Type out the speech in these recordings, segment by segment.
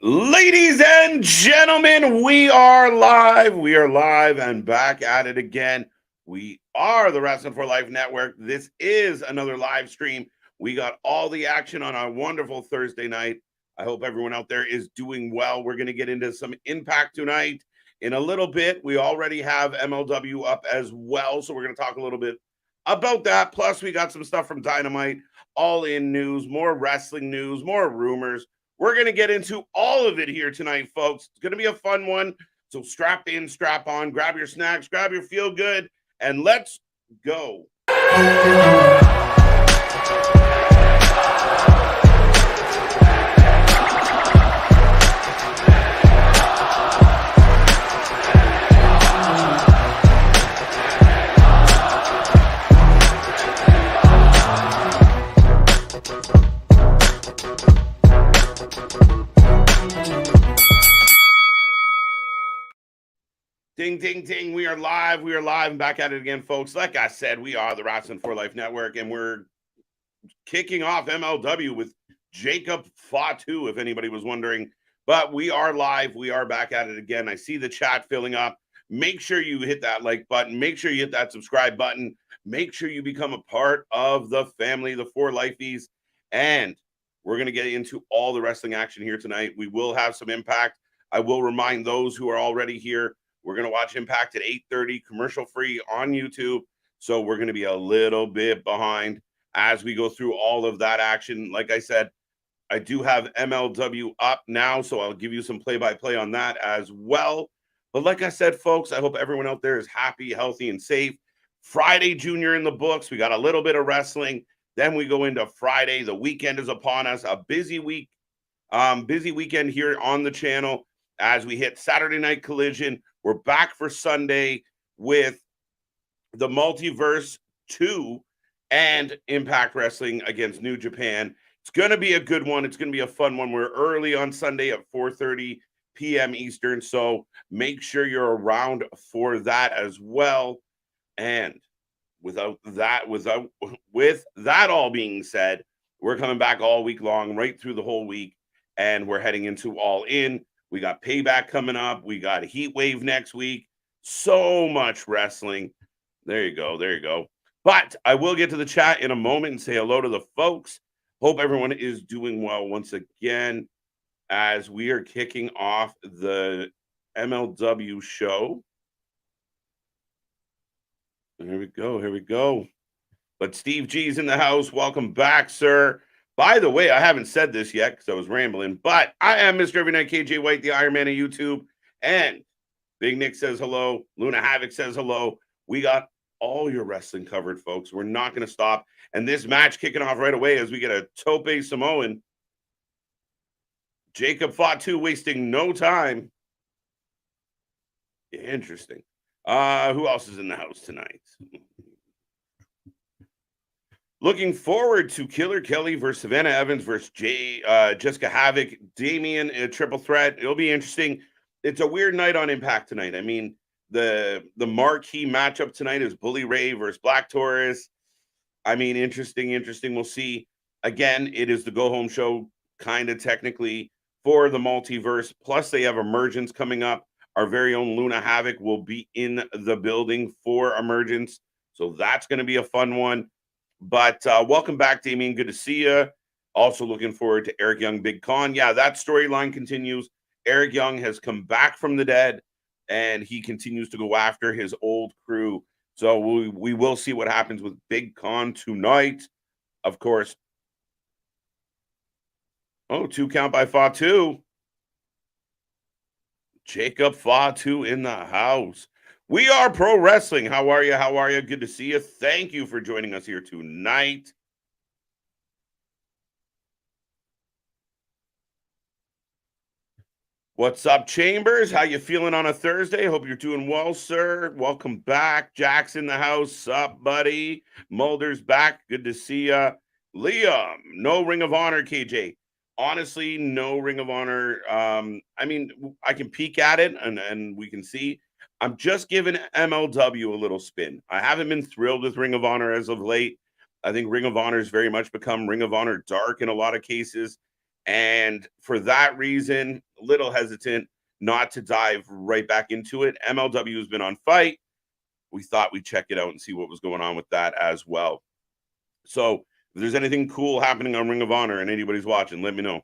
Ladies and gentlemen, we are live. We are live and back at it again. We are the Wrestling for Life Network. This is another live stream. We got all the action on a wonderful Thursday night. I hope everyone out there is doing well. We're going to get into some Impact tonight in a little bit. We already have MLW up as well, so we're going to talk a little bit about that. Plus, we got some stuff from Dynamite, all in news, more wrestling news, more rumors. We're going to get into all of it here tonight, folks. It's going to be a fun one. So strap in, strap on, grab your snacks, grab your feel good, and let's go. Ding, ding, ding. We are live. We are live and back at it again, folks. Like I said, we are the Wrasslin for Life Network, and we're kicking off MLW with Jacob Fatu, if anybody was wondering. But we are live. We are back at it again. I see the chat filling up. Make sure you hit that like button. Make sure you hit that subscribe button. Make sure you become a part of the family, the Four Lifeies. And we're going to get into all the wrestling action here tonight. We will have some Impact. I will remind those who are already here, we're going to watch Impact at 8:30, commercial free on YouTube. So we're going to be a little bit behind as we go through all of that action. Like I said, I do have MLW up now, so I'll give you some play-by-play on that as well. But like I said, folks, I hope everyone out there is happy, healthy, and safe. Friday Junior in the books. We got a little bit of wrestling. Then we go into Friday. The weekend is upon us. A busy week, busy weekend here on the channel as we hit Saturday Night Collision. We're back for Sunday with the Multiverse 2 and Impact Wrestling against New Japan. It's going to be a good one. It's going to be a fun one. We're early on Sunday at 4:30 p.m. Eastern, so make sure you're around for that as well. And with that all being said, we're coming back all week long, right through the whole week, and we're heading into All In. We got Payback coming up. We got a Heat Wave next week. So much wrestling. There you go. There you go. But I will get to the chat in a moment and say hello to the folks. Hope everyone is doing well once again as we are kicking off the MLW show. Here we go. Here we go. But Steve G's in the house. Welcome back, sir. By the way, I haven't said this yet because I was rambling, but I am Mr. Every Night KJ White, the Iron Man of YouTube. And Big Nick says hello. Luna Havoc says hello. We got all your wrestling covered, folks. We're not going to stop. And this match kicking off right away as we get a Tope Samoan. Jacob Fatu wasting no time. Interesting. Who else is in the house tonight? Looking forward to Killer Kelly versus Savannah Evans versus Jessica Havoc, Damian, a triple threat. It'll be interesting. It's a weird night on Impact tonight. I mean, the marquee matchup tonight is Bully Ray versus Black Taurus. I mean, interesting. We'll see. Again, it is the go-home show, kind of technically, for the multiverse. Plus, they have Emergence coming up. Our very own Luna Havoc will be in the building for Emergence. So that's going to be a fun one. But welcome back, Damien. Good to see you. Also looking forward to Eric Young, Big Con. Yeah, that storyline continues. Eric Young has come back from the dead, and he continues to go after his old crew. So we will see what happens with Big Con tonight. Of course. Oh, 2 count by Fatu. Jacob Fatu in the house. We are Pro Wrestling. How are you? How are you? Good to see you. Thank you for joining us here tonight. What's up, Chambers? How you feeling on a Thursday? Hope you're doing well, sir. Welcome back. Jack's in the house. Sup, buddy? Mulder's back. Good to see you. Liam, no Ring of Honor, KJ. Honestly, no Ring of Honor. I mean, I can peek at it and we can see. I'm just giving MLW a little spin. I haven't been thrilled with Ring of Honor as of late. I think Ring of Honor has very much become Ring of Honor dark in a lot of cases. And for that reason, little hesitant not to dive right back into it. MLW has been on Fight. We thought we'd check it out and see what was going on with that as well. So if there's anything cool happening on Ring of Honor and anybody's watching, let me know.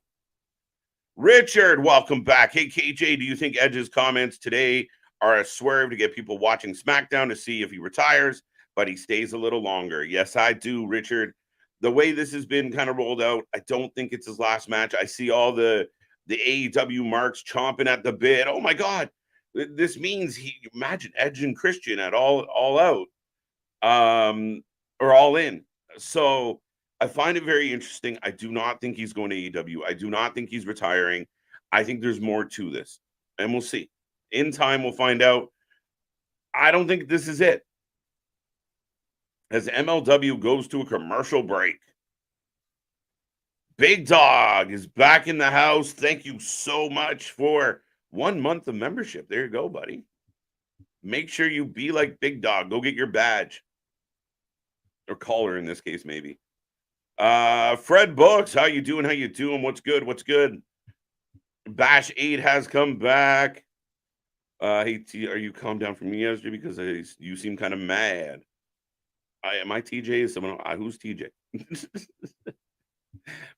Richard, welcome back. Hey, KJ, do you think Edge's comments today are a swerve to get people watching SmackDown to see if he retires, but he stays a little longer? Yes, I do, Richard. The way this has been kind of rolled out, I don't think it's his last match. I see all the AEW marks chomping at the bit. Oh my God. This means imagine Edge and Christian at all out, or all in. So I find it very interesting. I do not think he's going to AEW. I do not think he's retiring. I think there's more to this, and we'll see. In time, we'll find out. I don't think this is it. As MLW goes to a commercial break, Big Dog is back in the house. Thank you so much for 1 month of membership. There you go, buddy. Make sure you be like Big Dog. Go get your badge. Or collar in this case, maybe. Fred Books, how you doing? How you doing? What's good? What's good? Bash 8 has come back. Hey, are you calmed down from me yesterday? Because you seem kind of mad. Am I TJ? Is someone who's TJ?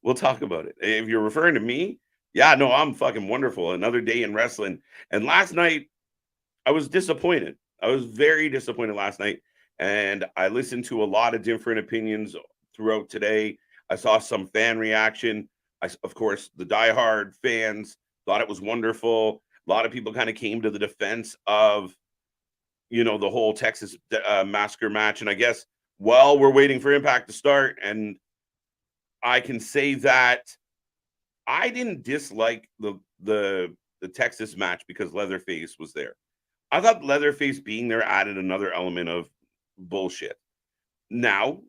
We'll talk about it. If you're referring to me, yeah, no, I'm fucking wonderful. Another day in wrestling. And last night, I was disappointed. I was very disappointed last night. And I listened to a lot of different opinions throughout today. I saw some fan reaction. Of course, the diehard fans thought it was wonderful. A lot of people kind of came to the defense of, the whole Texas Massacre match. And I guess, we're waiting for Impact to start. And I can say that I didn't dislike the Texas match because Leatherface was there. I thought Leatherface being there added another element of bullshit. Now,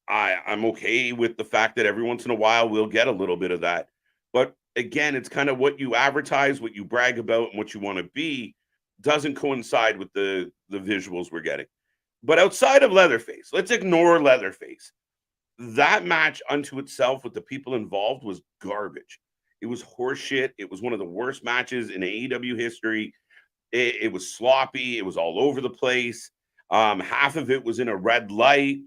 I'm okay with the fact that every once in a while we'll get a little bit of that. But again, it's kind of what you advertise, what you brag about, and what you want to be doesn't coincide with the visuals we're getting. But outside of Leatherface, let's ignore Leatherface. That match unto itself with the people involved was garbage. It was horseshit. It was one of the worst matches in AEW history. It was sloppy. It was all over the place. Half of it was in a red light.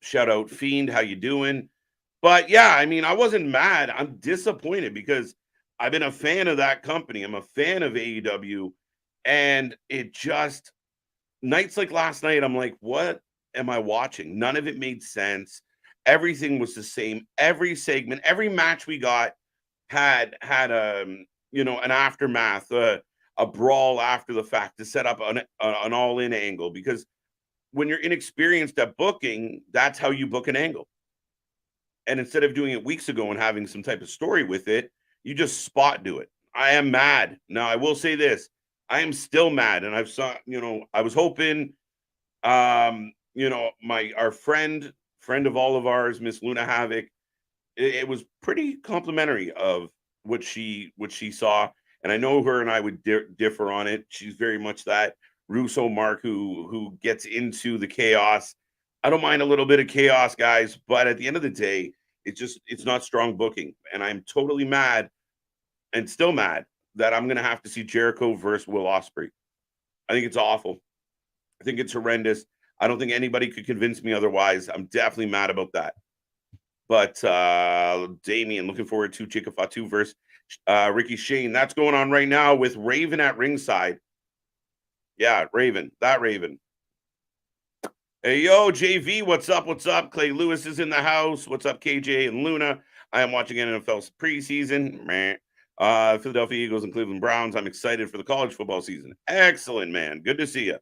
Shout out Fiend, how you doing? But yeah, I mean, I wasn't mad. I'm disappointed because I've been a fan of that company. I'm a fan of AEW. And it just, nights like last night, I'm like, what am I watching? None of it made sense. Everything was the same. Every segment, every match we got had an aftermath, a brawl after the fact to set up an all-in angle. Because when you're inexperienced at booking, that's how you book an angle. And instead of doing it weeks ago and having some type of story with it, you just spot do it. I am mad. Now, I will say this. I am still mad. And I was hoping, our friend of all of ours, Miss Luna Havoc, it was pretty complimentary of what she saw. And I know her and I would differ on it. She's very much that Russo Mark who gets into the chaos. I don't mind a little bit of chaos, guys, but at the end of the day, it's not strong booking. And I'm totally mad and still mad that I'm going to have to see Jericho versus Will Ospreay. I think it's awful. I think it's horrendous. I don't think anybody could convince me otherwise. I'm definitely mad about that. But Damien, looking forward to Jacob Fatu versus Ricky Shane. That's going on right now with Raven at ringside. Yeah, Raven. Hey, yo, JV, what's up? What's up? Clay Lewis is in the house. What's up, KJ and Luna? I am watching NFL preseason. Philadelphia Eagles and Cleveland Browns. I'm excited for the college football season. Excellent, man. Good to see you.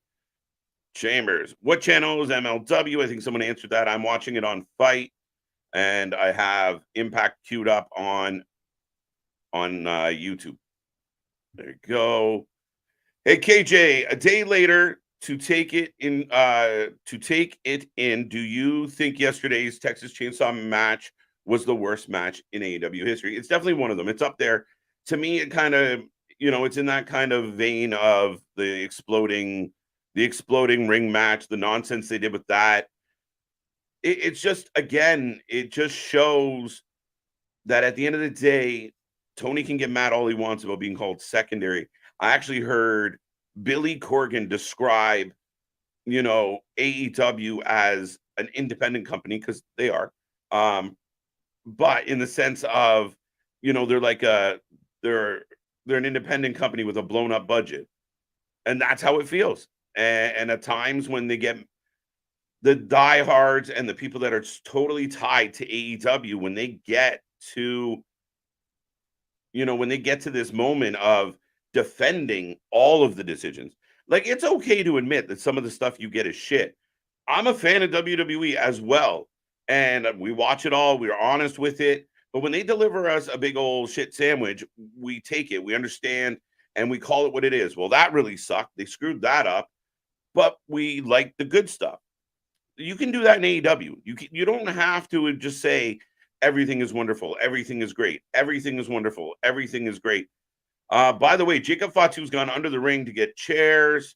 Chambers, what channel is MLW? I think someone answered that. I'm watching it on Fight, and I have Impact queued up on YouTube. There you go. Hey, KJ, a day later to take it in. Do you think yesterday's Texas Chainsaw match was the worst match in AEW history? It's definitely one of them. It's up there. To me, it kind of, it's in that kind of vein of the exploding ring match, the nonsense they did with that. It's just, again, it just shows that at the end of the day, Tony can get mad all he wants about being called secondary. I actually heard Billy Corgan describe, AEW as an independent company, because they are. But in the sense of, they're like they're an independent company with a blown up budget. And that's how it feels. And at times when they get the diehards and the people that are totally tied to AEW, when they get to, this moment of defending all of the decisions, like, it's okay to admit that some of the stuff you get is shit. I'm a fan of WWE as well. And we watch it all. We're honest with it. But when they deliver us a big old shit sandwich, we take it. We understand and we call it what it is. Well, that really sucked. They screwed that up. But we like the good stuff. You can do that in AEW. You don't have to just say everything is wonderful, everything is great, everything is wonderful, everything is great. By the way, Jacob Fatu's gone under the ring to get chairs.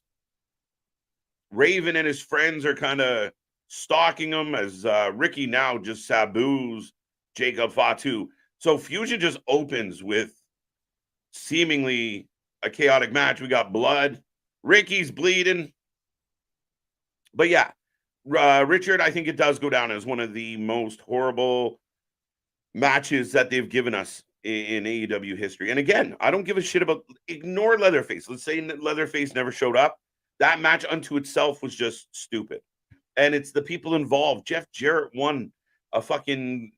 Raven and his friends are kind of stalking him as Ricky now just saboos Jacob Fatu. So Fusion just opens with seemingly a chaotic match. We got blood. Ricky's bleeding. But yeah, Richard, I think it does go down as one of the most horrible matches that they've given us in AEW history. And again, I don't give a shit about, ignore Leatherface. Let's say Leatherface never showed up. That match unto itself was just stupid. And it's the people involved. Jeff Jarrett won a fucking,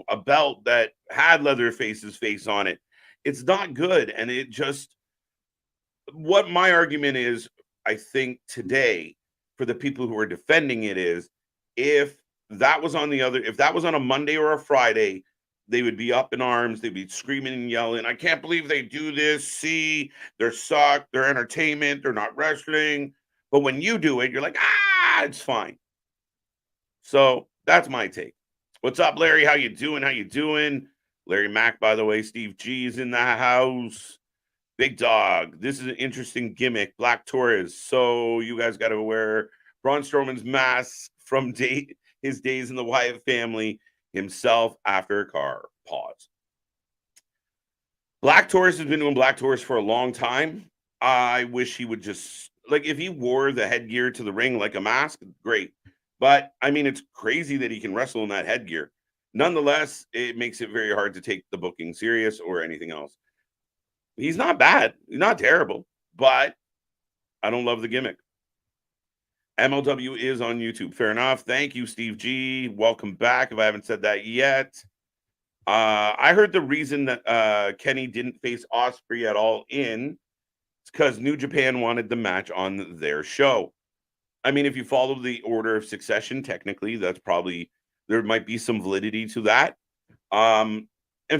a belt that had Leatherface's face on it. It's not good. And it just, what my argument is, I think today, for the people who are defending it, is if that was on a Monday or a Friday, they would be up in arms. They'd be screaming and yelling, I can't believe they do this. See, they're suck. They're entertainment. They're not wrestling. But when you do it, you're like, it's fine. So that's my take. What's up, Larry? How you doing? Larry Mack, by the way. Steve G is in the house. Big Dog. This is an interesting gimmick. Black Taurus. So you guys got to wear Braun Strowman's mask from his days in the Wyatt family himself after a car. Pause. Black Taurus has been doing Black Taurus for a long time. I wish he would just, like, if he wore the headgear to the ring like a mask, great. But I mean, it's crazy that he can wrestle in that headgear. Nonetheless, it makes it very hard to take the booking serious or anything else. He's not bad. He's not terrible, but I don't love the gimmick. MLW is on YouTube. Fair enough. Thank you, Steve G. Welcome back. If I haven't said that yet. I heard the reason that Kenny didn't face Osprey at all it's because New Japan wanted the match on their show. I mean, if you follow the order of succession, technically, that's probably, there might be some validity to that. And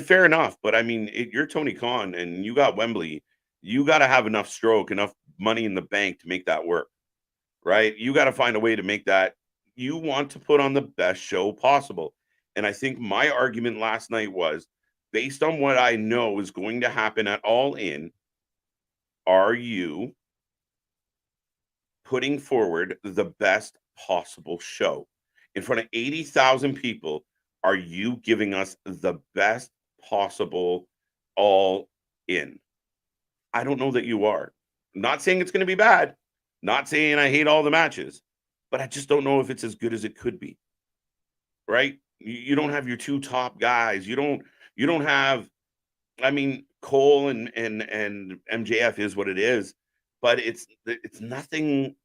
fair enough. But I mean, you're Tony Khan and you got Wembley. You got to have enough stroke, enough money in the bank to make that work, right? You got to find a way to make that. You want to put on the best show possible. And I think my argument last night was, based on what I know is going to happen at All In, are you putting forward the best possible show in front of 80,000 people? Are you giving us the best possible All In? I don't know that you are. I'm not saying it's going to be bad. Not saying I hate all the matches, but I just don't know if it's as good as it could be. Right? You don't have your two top guys. You don't have, I mean, Cole and MJF is what it is, but it's nothing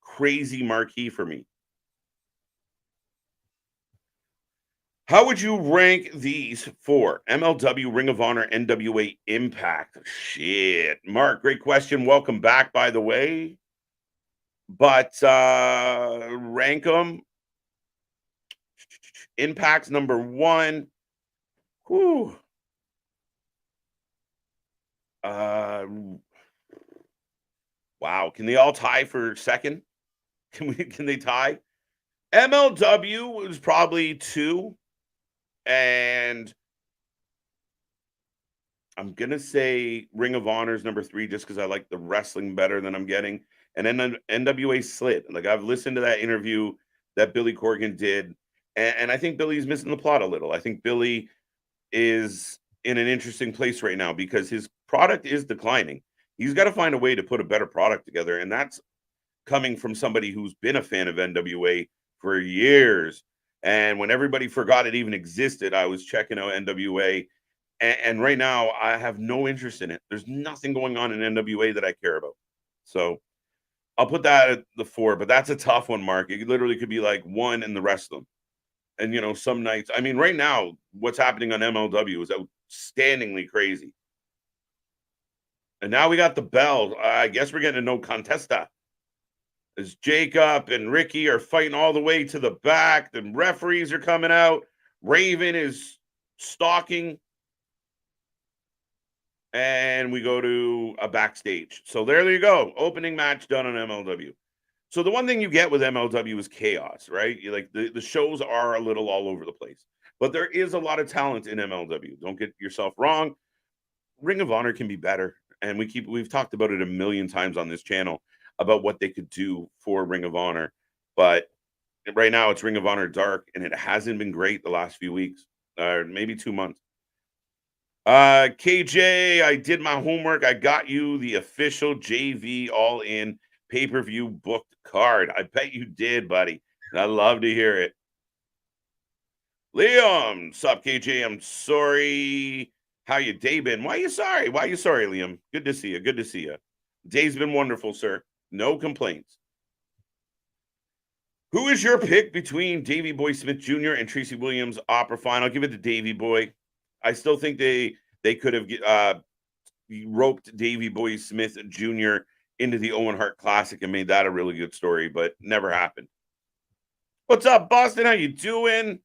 crazy marquee for me. How would you rank these four? MLW, Ring of Honor, NWA, Impact. Shit. Mark, great question. Welcome back, by the way. But rank them. Impact's number one. Whew. Wow. Can they all tie for second? Can they tie? MLW was probably 2. And I'm going to say Ring of Honor is number 3 just because I like the wrestling better than I'm getting. And then NWA slid. Like, I've listened to that interview that Billy Corgan did. And I think Billy's missing the plot a little. I think Billy is in an interesting place right now because his product is declining. He's got to find a way to put a better product together, and that's coming from somebody who's been a fan of NWA for years. And when everybody forgot it even existed, I was checking out NWA. And right now, I have no interest in it. There's nothing going on in NWA that I care about. So I'll put that at the 4, but that's a tough one, Mark. It literally could be like 1 and the rest of them. And, you know, some nights, I mean, right now, what's happening on MLW is outstandingly crazy. And now we got the bell. I guess we're getting a no contesta. As Jacob and Ricky are fighting all the way to the back. The referees are coming out. Raven is stalking. And we go to a backstage. So there you go. Opening match done on MLW. So the one thing you get with MLW is chaos, right? Like the shows are a little all over the place. But there is a lot of talent in MLW. Don't get yourself wrong. Ring of Honor can be better. And we've talked about it a million times on this channel about what they could do for Ring of Honor. But right now it's Ring of Honor Dark, and it hasn't been great the last few weeks, or maybe 2 months. KJ, I did my homework. I got you the official JV All In pay-per-view booked card. I bet you did, buddy. I love to hear it. Liam, sup, KJ? I'm sorry. How you day been? Why you sorry? Why you sorry, Liam? Good to see you. Good to see you. Day's been wonderful, sir. No complaints. Who is your pick between Davey Boy Smith Jr. and Tracy Williams opera fine? I'll give it to Davey Boy. I still think they could have roped Davey Boy Smith Jr. into the Owen Hart Classic and made that a really good story, but never happened. What's up, Boston? How you doing?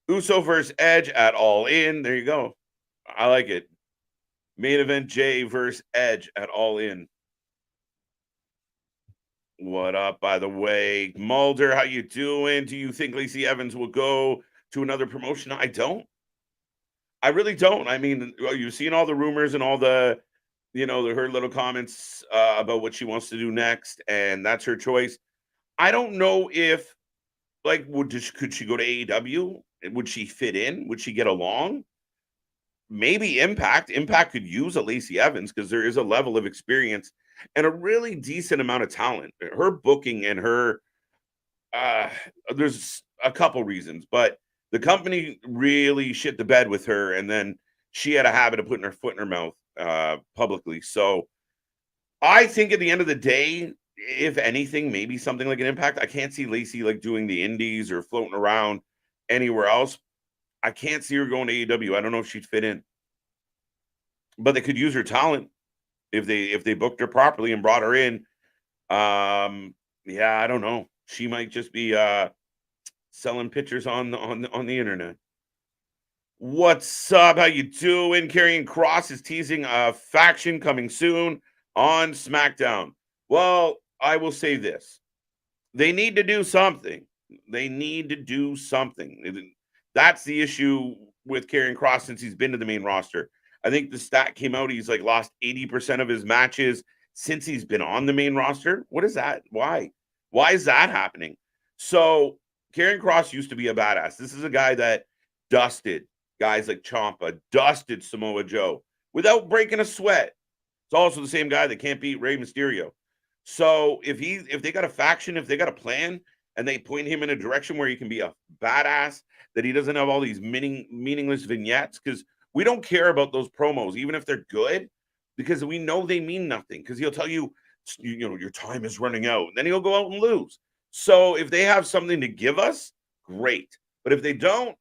Uso versus Edge at All In. There you go. I like it. Main event Jay versus Edge at All In. What up, by the way? Mulder, how you doing? Do you think Lacey Evans will go to another promotion? I don't. I really don't. I mean, you've seen all the rumors and all the, her little comments about what she wants to do next, and that's her choice. I don't know if, could she go to AEW? Would she fit in? Would she get along? Maybe Impact. Impact could use a Lacey Evans because there is a level of experience and a really decent amount of talent. Her booking and her, there's a couple reasons, but the company really shit the bed with her, and then she had a habit of putting her foot in her mouth publicly. So I think at the end of the day, if anything, maybe something like an Impact. I can't see Lacey doing the indies or floating around anywhere else. I can't see her going to AEW. I don't know if she'd fit in. But they could use her talent if they booked her properly and brought her in. Yeah, I don't know. She might just be selling pictures on the internet. What's up? How you doing? Karrion Kross is teasing a faction coming soon on SmackDown. Well, I will say this. They need to do something. They need to do something. That's the issue with Karrion Kross since he's been to the main roster. I think the stat came out. He's lost 80% of his matches since he's been on the main roster. What is that? Why? Why is that happening? So Karrion Kross used to be a badass. This is a guy that dusted guys like Ciampa, dusted Samoa Joe without breaking a sweat. It's also the same guy that can't beat Rey Mysterio. So if they got a faction, if they got a plan, and they point him in a direction where he can be a badass, that he doesn't have all these meaningless vignettes, because we don't care about those promos, even if they're good, because we know they mean nothing, because he'll tell you, your time is running out, and then he'll go out and lose. So if they have something to give us, great. But if they don't,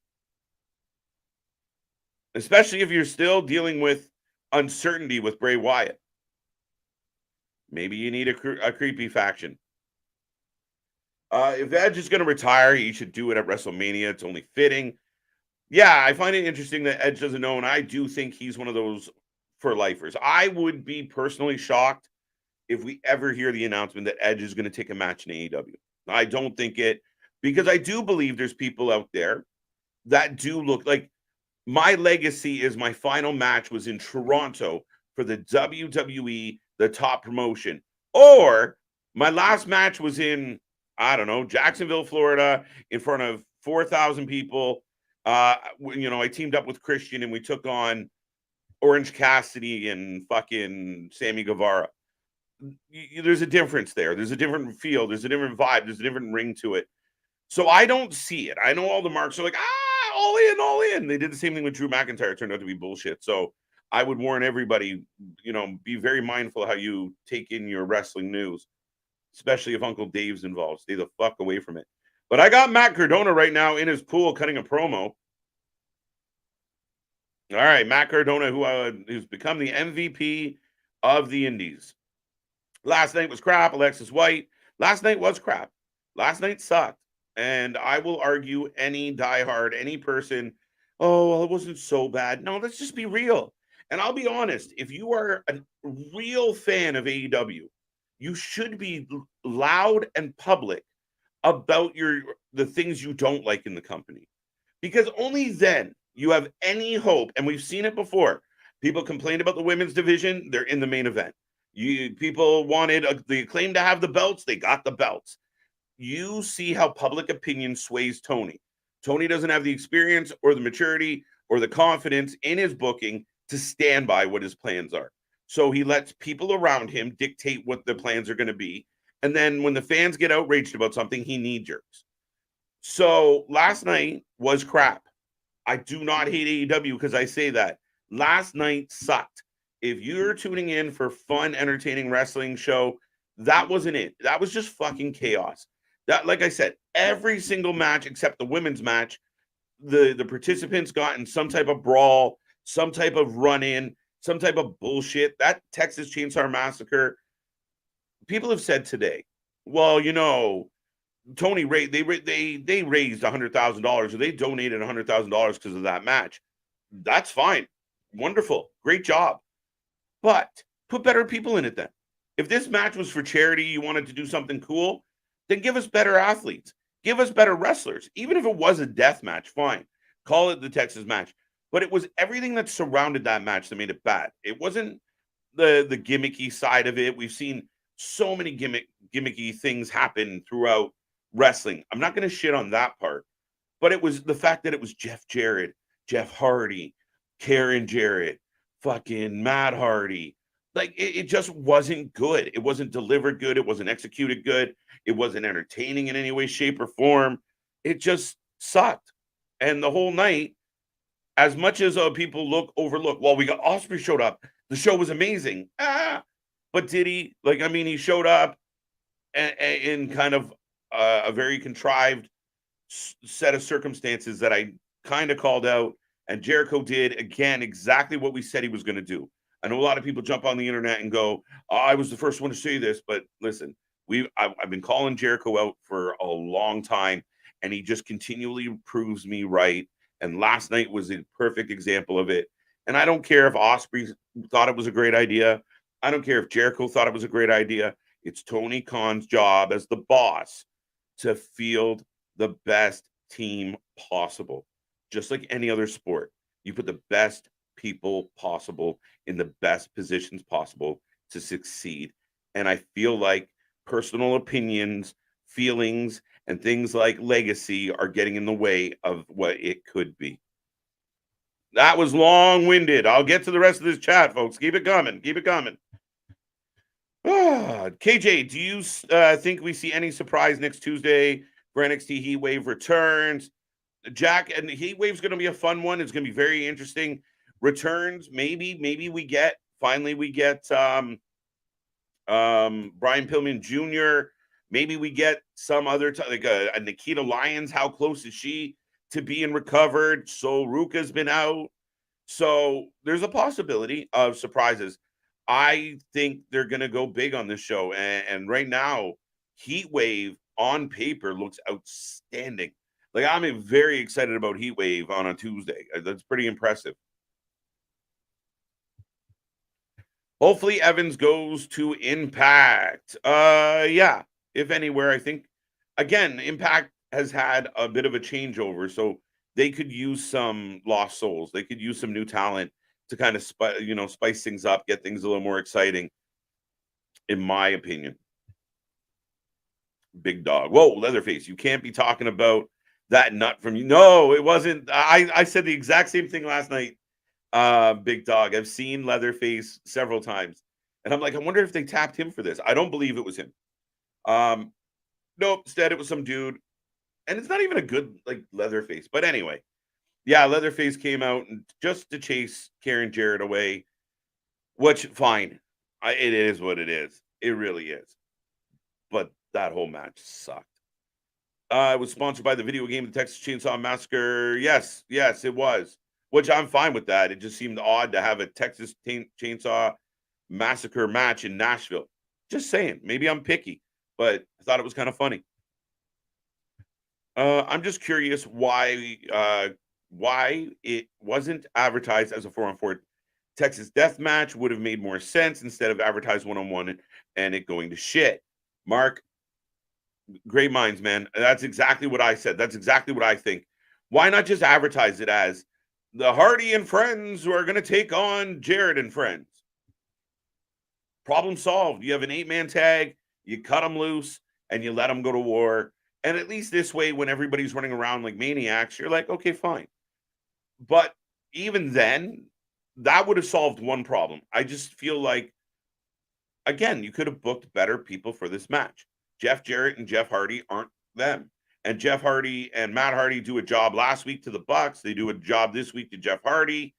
especially if you're still dealing with uncertainty with Bray Wyatt, maybe you need a creepy faction. If Edge is going to retire, he should do it at WrestleMania. It's only fitting. Yeah, I find it interesting that Edge doesn't know, and I do think he's one of those for lifers. I would be personally shocked if we ever hear the announcement that Edge is going to take a match in AEW. I don't think it, because I do believe there's people out there that do look like my legacy is my final match was in Toronto for the WWE, the top promotion, or my last match was in, I don't know, Jacksonville, Florida, in front of 4,000 people. I teamed up with Christian and we took on Orange Cassidy and fucking Sammy Guevara. There's a difference there. There's a different feel. There's a different vibe. There's a different ring to it. So I don't see it. I know all the marks are like, all in, all in. They did the same thing with Drew McIntyre. It turned out to be bullshit. So I would warn everybody, be very mindful how you take in your wrestling news, especially if Uncle Dave's involved. Stay the fuck away from it. But I got Matt Cardona right now in his pool cutting a promo. All right, Matt Cardona, who's become the MVP of the Indies. Last night was crap. Alexis White. Last night was crap. Last night sucked. And I will argue any diehard, any person, well, it wasn't so bad. No, let's just be real. And I'll be honest, if you are a real fan of AEW, you should be loud and public about the things you don't like in the company. Because only then you have any hope. And we've seen it before. People complained about the women's division. They're in the main event. People wanted the Acclaim to have the belts. They got the belts. You see how public opinion sways Tony. Tony doesn't have the experience or the maturity or the confidence in his booking to stand by what his plans are. So he lets people around him dictate what the plans are going to be. And then when the fans get outraged about something, he knee-jerks. So last night was crap. I do not hate AEW because I say that. Last night sucked. If you're tuning in for fun, entertaining wrestling show, that wasn't it. That was just fucking chaos. That, like I said, every single match except the women's match, the participants got in some type of brawl, some type of run-in, some type of bullshit. That Texas Chainsaw Massacre. People have said today, well, Tony raised they raised $100,000 or they donated $100,000 because of that match. That's fine, wonderful, great job. But put better people in it then. If this match was for charity, you wanted to do something cool, then give us better athletes. Give us better wrestlers. Even if it was a death match, fine. Call it the Texas match. But it was everything that surrounded that match that made it bad. It wasn't the gimmicky side of it. We've seen so many gimmicky things happen throughout wrestling. I'm not going to shit on that part. But it was the fact that it was Jeff Jarrett, Jeff Hardy, Karen Jarrett, fucking Matt Hardy. Like, it just wasn't good. It wasn't delivered good. It wasn't executed good. It wasn't entertaining in any way, shape, or form. It just sucked. And the whole night, as much as people overlook, well, we got Ospreay showed up. The show was amazing. But did he? He showed up in kind of a very contrived set of circumstances that I kind of called out. And Jericho did, again, exactly what we said he was going to do. I know a lot of people jump on the internet and go, I was the first one to say this. But listen, I've been calling Jericho out for a long time, and he just continually proves me right. And last night was a perfect example of it. And I don't care if Ospreay thought it was a great idea. I don't care if Jericho thought it was a great idea. It's Tony Khan's job as the boss to field the best team possible. Just like any other sport, you put the best people possible in the best positions possible to succeed. And I feel like personal opinions, feelings, and things like legacy are getting in the way of what it could be. That was long-winded. I'll get to the rest of this chat, folks. Keep it coming. Keep it coming. KJ, do you think we see any surprise next Tuesday for NXT Heatwave returns? Jack, and Heatwave's going to be a fun one. It's going to be very interesting. Returns, maybe we get Brian Pillman Jr. Maybe we get some other like a Nikita Lyons. How close is she to being recovered? So Ruka's been out. So there's a possibility of surprises. I think they're going to go big on this show. And right now, Heatwave on paper looks outstanding. Like, I'm very excited about Heatwave on a Tuesday. That's pretty impressive. Hopefully Evans goes to Impact. Yeah, if anywhere, I think. Again, Impact has had a bit of a changeover, so they could use some lost souls. They could use some new talent to kind of spice things up, get things a little more exciting, in my opinion. Big dog. Whoa, Leatherface, you can't be talking about that nut from you. No, it wasn't. I said the exact same thing last night Big Dog. I've seen Leatherface several times, and I'm like, I wonder if they tapped him for this. I don't believe it was him. Nope. Instead, it was some dude, and it's not even a good like Leatherface. But anyway, yeah, Leatherface came out and just to chase Karen Jarrett away, which fine. It is what it is. It really is. But that whole match sucked. It was sponsored by the video game, The Texas Chainsaw Massacre. Yes, yes, it was. Which I'm fine with that. It just seemed odd to have a Texas Chainsaw Massacre match in Nashville. Just saying. Maybe I'm picky, but I thought it was kind of funny. I'm just curious why it wasn't advertised as a 4-on-4 Texas death match. Would have made more sense instead of advertised 1-on-1 and it going to shit. Mark, great minds, man. That's exactly what I said. That's exactly what I think. Why not just advertise it as the Hardy and friends who are going to take on Jarrett and friends? Problem solved. You have an 8-man tag, you cut them loose, and you let them go to war. And at least this way, when everybody's running around like maniacs, you're like, okay, fine. But even then, that would have solved one problem. I just feel like, again, you could have booked better people for this match. Jeff Jarrett and Jeff Hardy aren't them. And Jeff Hardy and Matt Hardy do a job last week to the Bucks. They do a job this week to Jeff Hardy.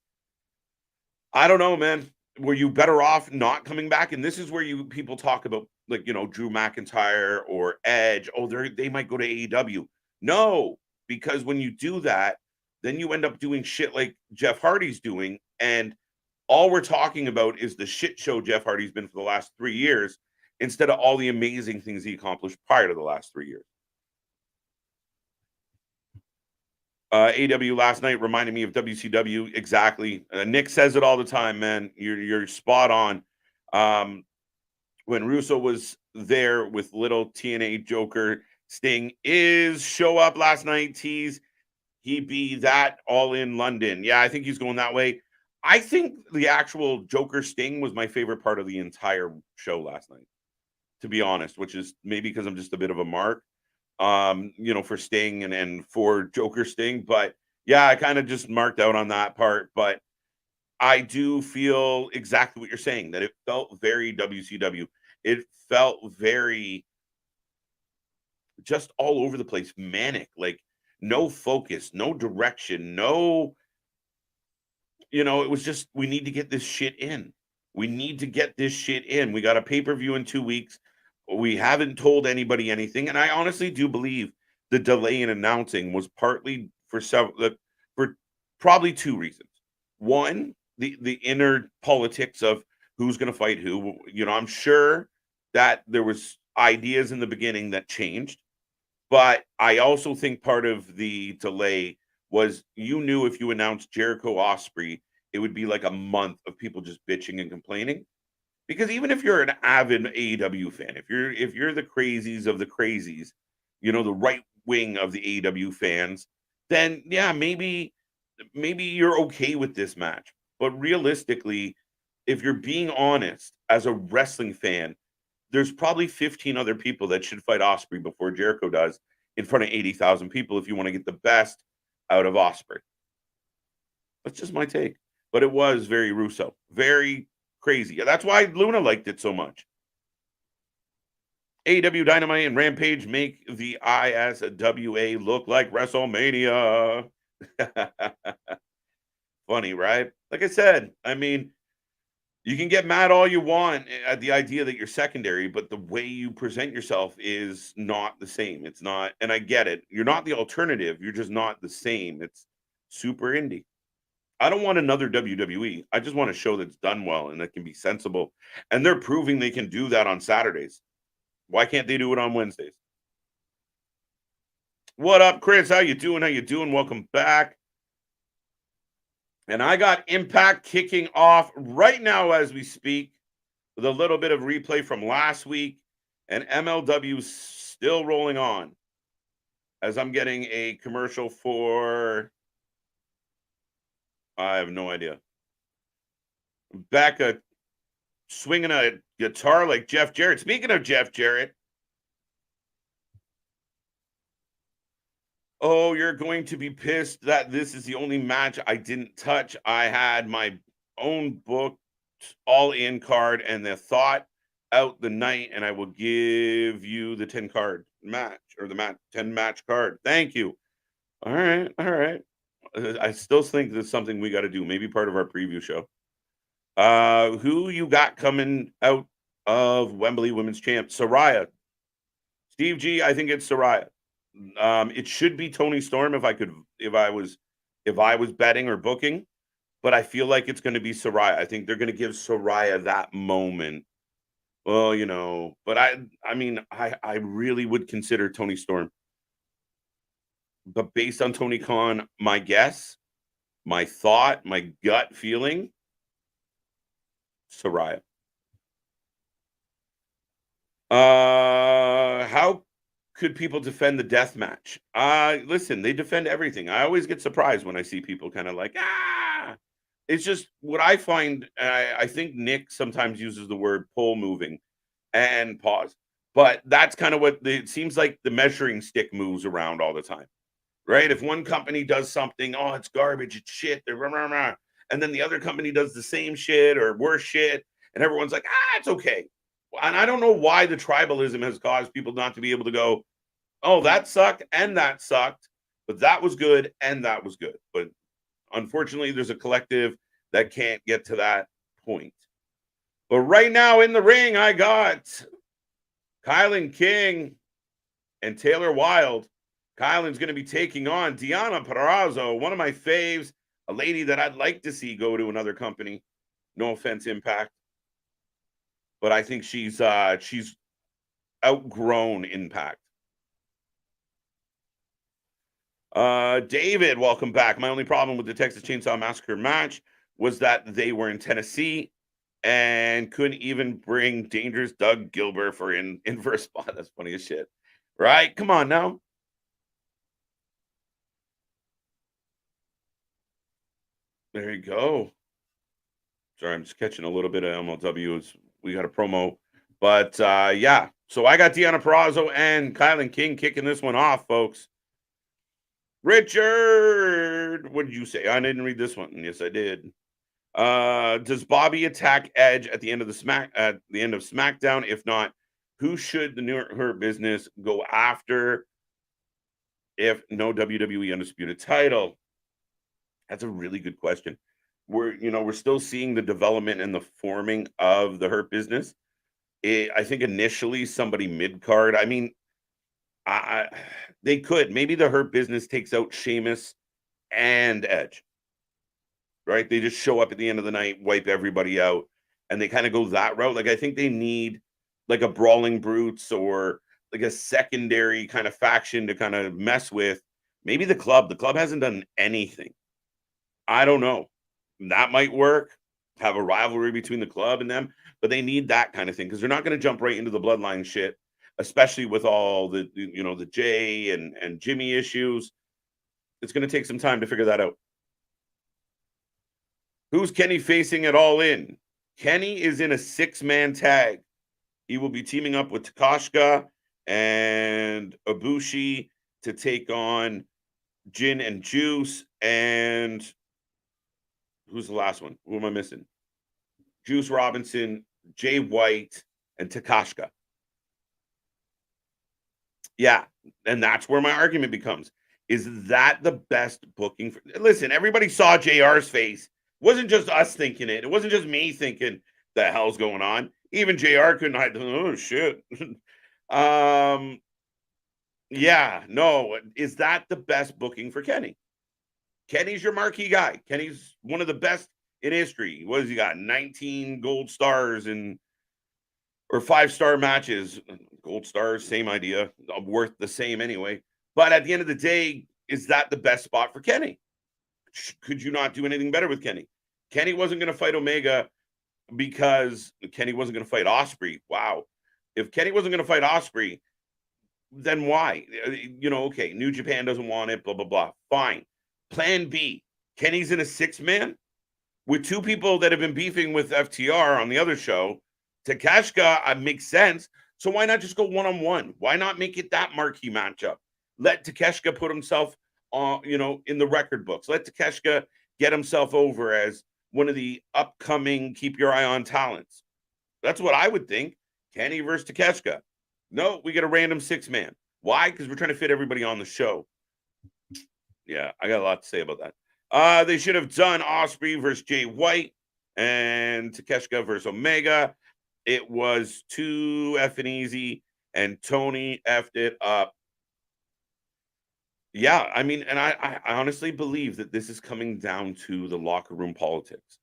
I don't know, man. Were you better off not coming back? And this is where people talk about, like, Drew McIntyre or Edge. Oh, they might go to AEW. No, because when you do that, then you end up doing shit like Jeff Hardy's doing. And all we're talking about is the shit show Jeff Hardy's been for the last 3 years instead of all the amazing things he accomplished prior to the last 3 years. AW last night reminded me of WCW. Exactly. Nick says it all the time, man. You're spot on. When Russo was there with little TNA Joker, Sting is show up last night, tease. He be that all in London. Yeah, I think he's going that way. I think the actual Joker Sting was my favorite part of the entire show last night, to be honest, which is maybe because I'm just a bit of a mark, for Sting and for Joker Sting. But yeah, I kind of just marked out on that part. But I do feel exactly what you're saying, that it felt very WCW. It felt very just all over the place, manic, like no focus, no direction, no, it was just, we need to get this shit in. We need to get this shit in. We got a pay-per-view in 2 weeks. We haven't told anybody anything. And I honestly do believe the delay in announcing was partly for probably 2 reasons. One, the inner politics of who's going to fight who. I'm sure that there was ideas in the beginning that changed, but I also think part of the delay was you knew if you announced Jericho Osprey, it would be like a month of people just bitching and complaining. Because even if you're an avid AEW fan, if you're the crazies of the crazies, the right wing of the AEW fans, then yeah, maybe you're okay with this match. But realistically, if you're being honest, as a wrestling fan, there's probably 15 other people that should fight Osprey before Jericho does in front of 80,000 people if you want to get the best out of Osprey. That's just my take. But it was very Russo. Very crazy. That's why Luna liked it so much. AEW Dynamite and Rampage make the ISWA look like WrestleMania. Funny, right? Like I said, you can get mad all you want at the idea that you're secondary, but the way you present yourself is not the same. It's not, and I get it. You're not the alternative. You're just not the same. It's super indie. I don't want another WWE. I just want a show that's done well and that can be sensible. And they're proving they can do that on Saturdays. Why can't they do it on Wednesdays? What up, Chris? How you doing? Welcome back. And I got Impact kicking off right now as we speak with a little bit of replay from last week. And MLW still rolling on as I'm getting a commercial for... I have no idea. Becca swinging a guitar like Jeff Jarrett. Speaking of Jeff Jarrett. Oh, you're going to be pissed that this is the only match I didn't touch. I had my own book all in card and the thought out the night, and I will give you the 10 card match or the 10 match card. Thank you. All right. All right. I still think this is something we got to do. Maybe part of our preview show. Who you got coming out of Wembley Women's Champ? Soraya. Steve G, I think it's Soraya. It should be Tony Storm if I was betting or booking, but I feel like it's going to be Soraya. I think they're going to give Soraya that moment. Well, but I really would consider Tony Storm. But based on Tony Khan, my guess, my thought, my gut feeling, Soraya. How could people defend the death match? Listen, they defend everything. I always get surprised when I see people kind of like, it's just what I find. I think Nick sometimes uses the word pole moving and pause, but that's kind of what it seems like. The measuring stick moves around all the time, right? If one company does something, oh, it's garbage, it's shit, and then the other company does the same shit or worse shit, and everyone's like, it's okay. And I don't know why the tribalism has caused people not to be able to go, oh, that sucked and that sucked, but that was good and that was good. But unfortunately, there's a collective that can't get to that point. But right now in the ring, I got Kylan King and Taylor Wilde. Kylan's going to be taking on Deonna Purrazzo, one of my faves, a lady that I'd like to see go to another company. No offense, Impact. But I think she's outgrown Impact. David, welcome back. My only problem with the Texas Chainsaw Massacre match was that they were in Tennessee and couldn't even bring Dangerous Doug Gilbert in for a spot. That's funny as shit. Right? Come on now. There you go. Sorry, I'm just catching a little bit of MLW. We got a promo. But yeah. So I got Deonna Purrazzo and Kylan King kicking this one off, folks. Richard, what did you say? I didn't read this one. Yes, I did. Does Bobby attack Edge at the end of SmackDown? If not, who should the New Hurt Business go after if no WWE Undisputed title? That's a really good question. We're still seeing the development and the forming of the Hurt Business. I think initially somebody mid-card. I mean, they could. Maybe the Hurt Business takes out Sheamus and Edge. Right? They just show up at the end of the night, wipe everybody out, and they kind of go that route. Like, I think they need like a Brawling Brutes or like a secondary kind of faction to kind of mess with. Maybe the club. The club hasn't done anything. I don't know. That might work. Have a rivalry between the club and them, but they need that kind of thing because they're not going to jump right into the bloodline shit, especially with all the the Jay and Jimmy issues. It's going to take some time to figure that out. Who's Kenny facing at All In? Kenny is in a 6-man tag. He will be teaming up with Takashka and Ibushi to take on Jin and Juice. And who's the last one? Who am I missing? Juice Robinson, Jay White, and Takashka. Yeah, and that's where my argument becomes. Is that the best booking? Listen, everybody saw JR's face. It wasn't just us thinking it. It wasn't just me thinking the hell's going on. Even JR couldn't hide. Oh, shit. Yeah, no. Is that the best booking for Kenny? Kenny's your marquee guy. Kenny's one of the best in history. What has he got? 19 gold stars or 5-star matches. Gold stars, same idea. Worth the same anyway. But at the end of the day, is that the best spot for Kenny? Could you not do anything better with Kenny? Kenny wasn't going to fight Omega because Kenny wasn't going to fight Ospreay. Wow. If Kenny wasn't going to fight Ospreay, then why? Okay, New Japan doesn't want it, blah, blah, blah. Fine. Plan B. Kenny's in a 6-man with 2 people that have been beefing with FTR on the other show. Takashka makes sense. So why not just go one-on-one? Why not make it that marquee matchup? Let Takeshita put himself on, in the record books. Let Takeshita get himself over as one of the upcoming keep your eye on talents. That's what I would think. Kenny versus Takeshita. No, we get a random 6-man. Why? Because we're trying to fit everybody on the show. Yeah, I got a lot to say about that. They should have done Osprey versus Jay White and Takeshita versus Omega. It was too effing easy, and Tony effed it up. Yeah, I mean, and I honestly believe that this is coming down to the locker room politics.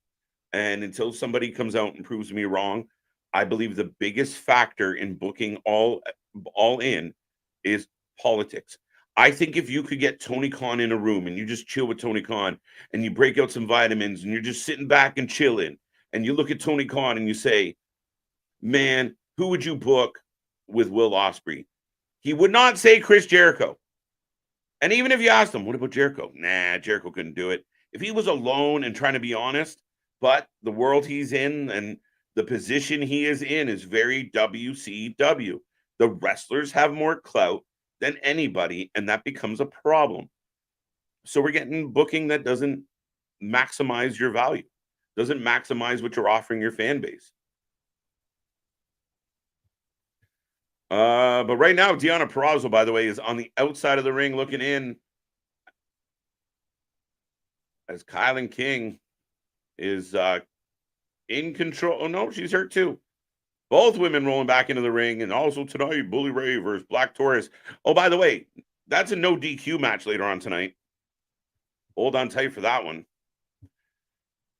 And until somebody comes out and proves me wrong, I believe the biggest factor in booking all in is politics. I think if you could get Tony Khan in a room and you just chill with Tony Khan and you break out some vitamins and you're just sitting back and chilling and you look at Tony Khan and you say, man, who would you book with Will Ospreay? He would not say Chris Jericho. And even if you asked him, what about Jericho? Nah, Jericho couldn't do it. If he was alone and trying to be honest, but the world he's in and the position he is in is very WCW. The wrestlers have more clout than anybody, and that becomes a problem. So we're getting booking that doesn't maximize your value, doesn't maximize what you're offering your fan base. But right now, Deonna Purrazzo, by the way, is on the outside of the ring looking in as Kylan King is in control. Oh, no, she's hurt too. Both women rolling back into the ring. And also tonight, Bully Ray versus Black Taurus. Oh, by the way, that's a no DQ match later on tonight. Hold on tight for that one.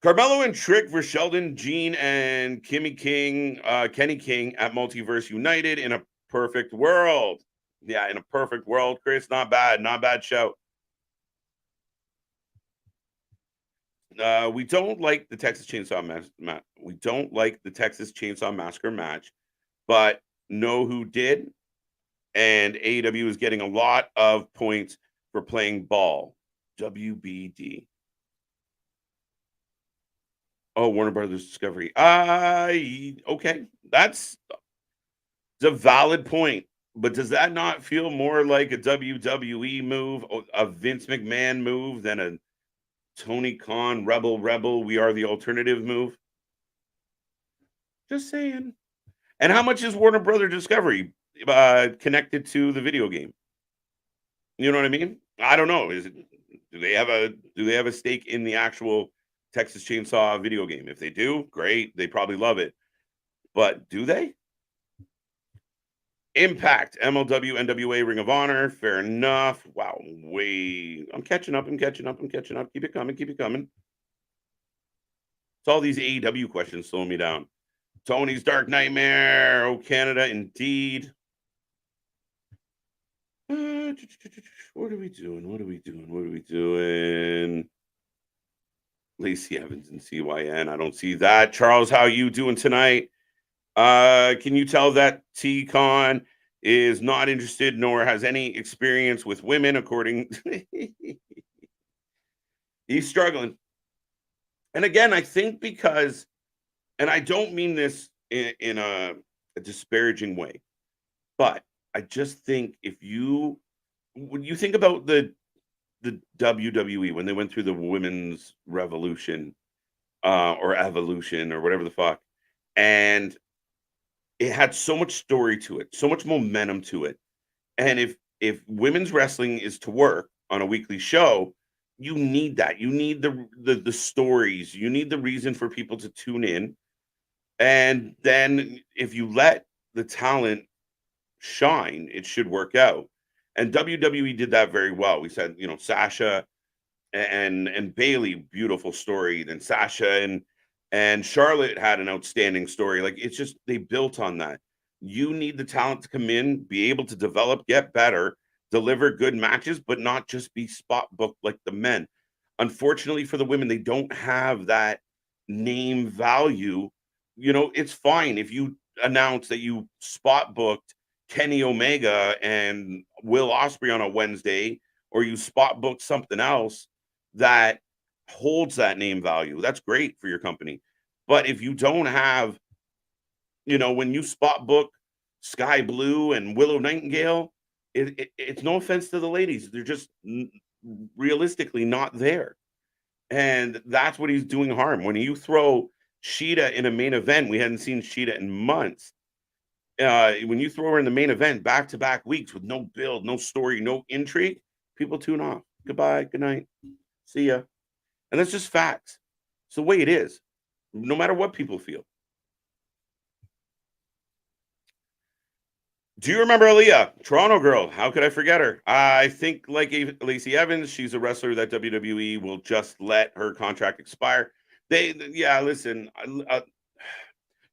Carmelo and Trick versus Sheldon, Gene, and Kenny King at Multiverse United in a perfect world. Yeah, in a perfect world, Chris. Not bad. Not bad shout. We don't like the Texas Chainsaw match. We don't like the Texas Chainsaw Massacre match, but know who did? And AEW is getting a lot of points for playing ball. WBD. Oh, Warner Brothers Discovery. Okay. That's a valid point. But does that not feel more like a WWE move, a Vince McMahon move than a Tony Khan, Rebel, we are the alternative move? Just saying. And how much is Warner Brother Discovery connected to the video game? You know what I mean? I don't know. Do they have a stake in the actual Texas Chainsaw video game? If they do, great. They probably love it. But do they? Impact, MLW, NWA, Ring of Honor. Fair enough. Wow. I'm catching up. Keep it coming. It's all these AEW questions slowing me down. Tony's Dark Nightmare. Oh, Canada, indeed. What are we doing? Lacey Evans and CYN. I don't see that. Charles, how you doing tonight? Can you tell that T-Con is not interested nor has any experience with women, according he's struggling. And again, I think because, and I don't mean this in a disparaging way, but I just think when you think about the WWE, when they went through the women's revolution or evolution or whatever the fuck, and it had so much story to it, so much momentum to it. And if women's wrestling is to work on a weekly show, you need that. You need the stories. You need the reason for people to tune in. And then if you let the talent shine, it should work out. And WWE did that very well. We said, Sasha and Bailey, beautiful story. Then Sasha and Charlotte had an outstanding story. Like, it's just, they built on that. You need the talent to come in, be able to develop, get better, deliver good matches, but not just be spot booked like the men. Unfortunately for the women, they don't have that name value. It's fine if you announce that you spot booked Kenny Omega and Will Ospreay on a Wednesday, or you spot booked something else that holds that name value. That's great for your company. But if you don't have, when you spot book Sky Blue and Willow Nightingale, It's no offense to the ladies. They're just realistically not there. And that's what he's doing harm. When you throw Sheeta in a main event, we hadn't seen Sheeta in months. When you throw her in the main event back-to-back weeks with no build, no story, no intrigue, people tune off. Goodbye, good night, see ya. And that's just facts. It's the way it is, no matter what people feel. Do you remember Aaliyah, Toronto girl? How could I forget her? I think, like Lacey Evans, she's a wrestler that WWE will just let her contract expire. Yeah, listen. Do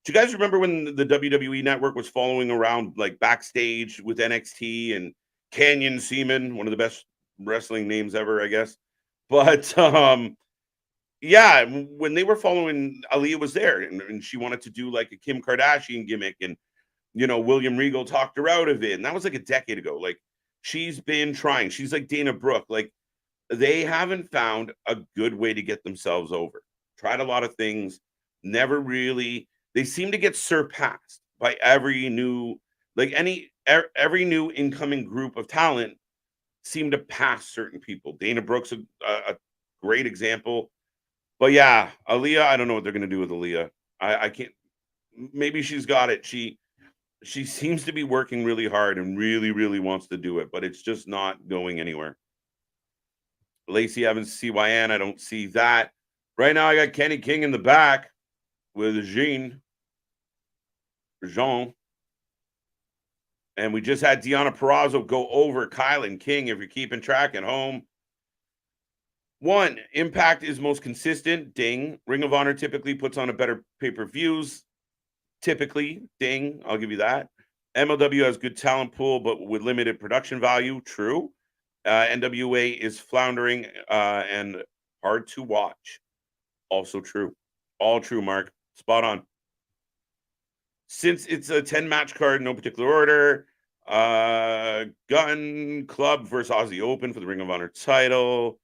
you guys remember when the WWE network was following around like backstage with NXT and Canyon Seaman, one of the best wrestling names ever, I guess? But yeah, when they were following, Aaliyah was there, and she wanted to do like a Kim Kardashian gimmick, and William Regal talked her out of it, and that was like a decade ago. Like, she's been trying. She's like Dana Brooke. Like, they haven't found a good way to get themselves over. Tried a lot of things, never really. They seem to get surpassed by every new, like every new incoming group of talent seem to pass certain people. Dana Brooke's a great example. But yeah, Aaliyah, I don't know what they're gonna do with Aaliyah. I can't. Maybe she's got it. She seems to be working really hard and really, really wants to do it, but it's just not going anywhere. Lacey Evans, CYN, I don't see that. Right now, I got Kenny King in the back with Jean. And we just had Deonna Purrazzo go over Kylan King, if you're keeping track at home. One, Impact is most consistent. Ding. Ring of Honor typically puts on a better pay-per-views. Typically, ding. I'll give you that. MLW has good talent pool, but with limited production value. True. NWA is floundering and hard to watch. Also true. All true, Mark. Spot on. Since it's a 10-match card, no particular order. Gun Club versus Aussie Open for the Ring of Honor title.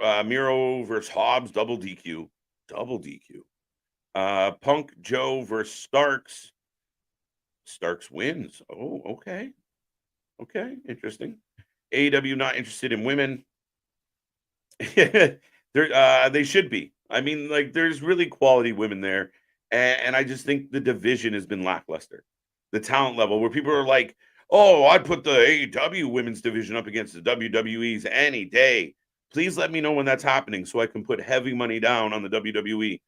Miro versus Hobbs, double DQ. Double DQ. Punk Joe versus Starks. Starks wins. Oh, okay. Okay, interesting. AEW not interested in women. They should be. I mean, like, there's really quality women there. And I just think the division has been lackluster. The talent level, where people are like, oh, I'd put the AEW women's division up against the WWE's any day. Please let me know when that's happening so I can put heavy money down on the WWE.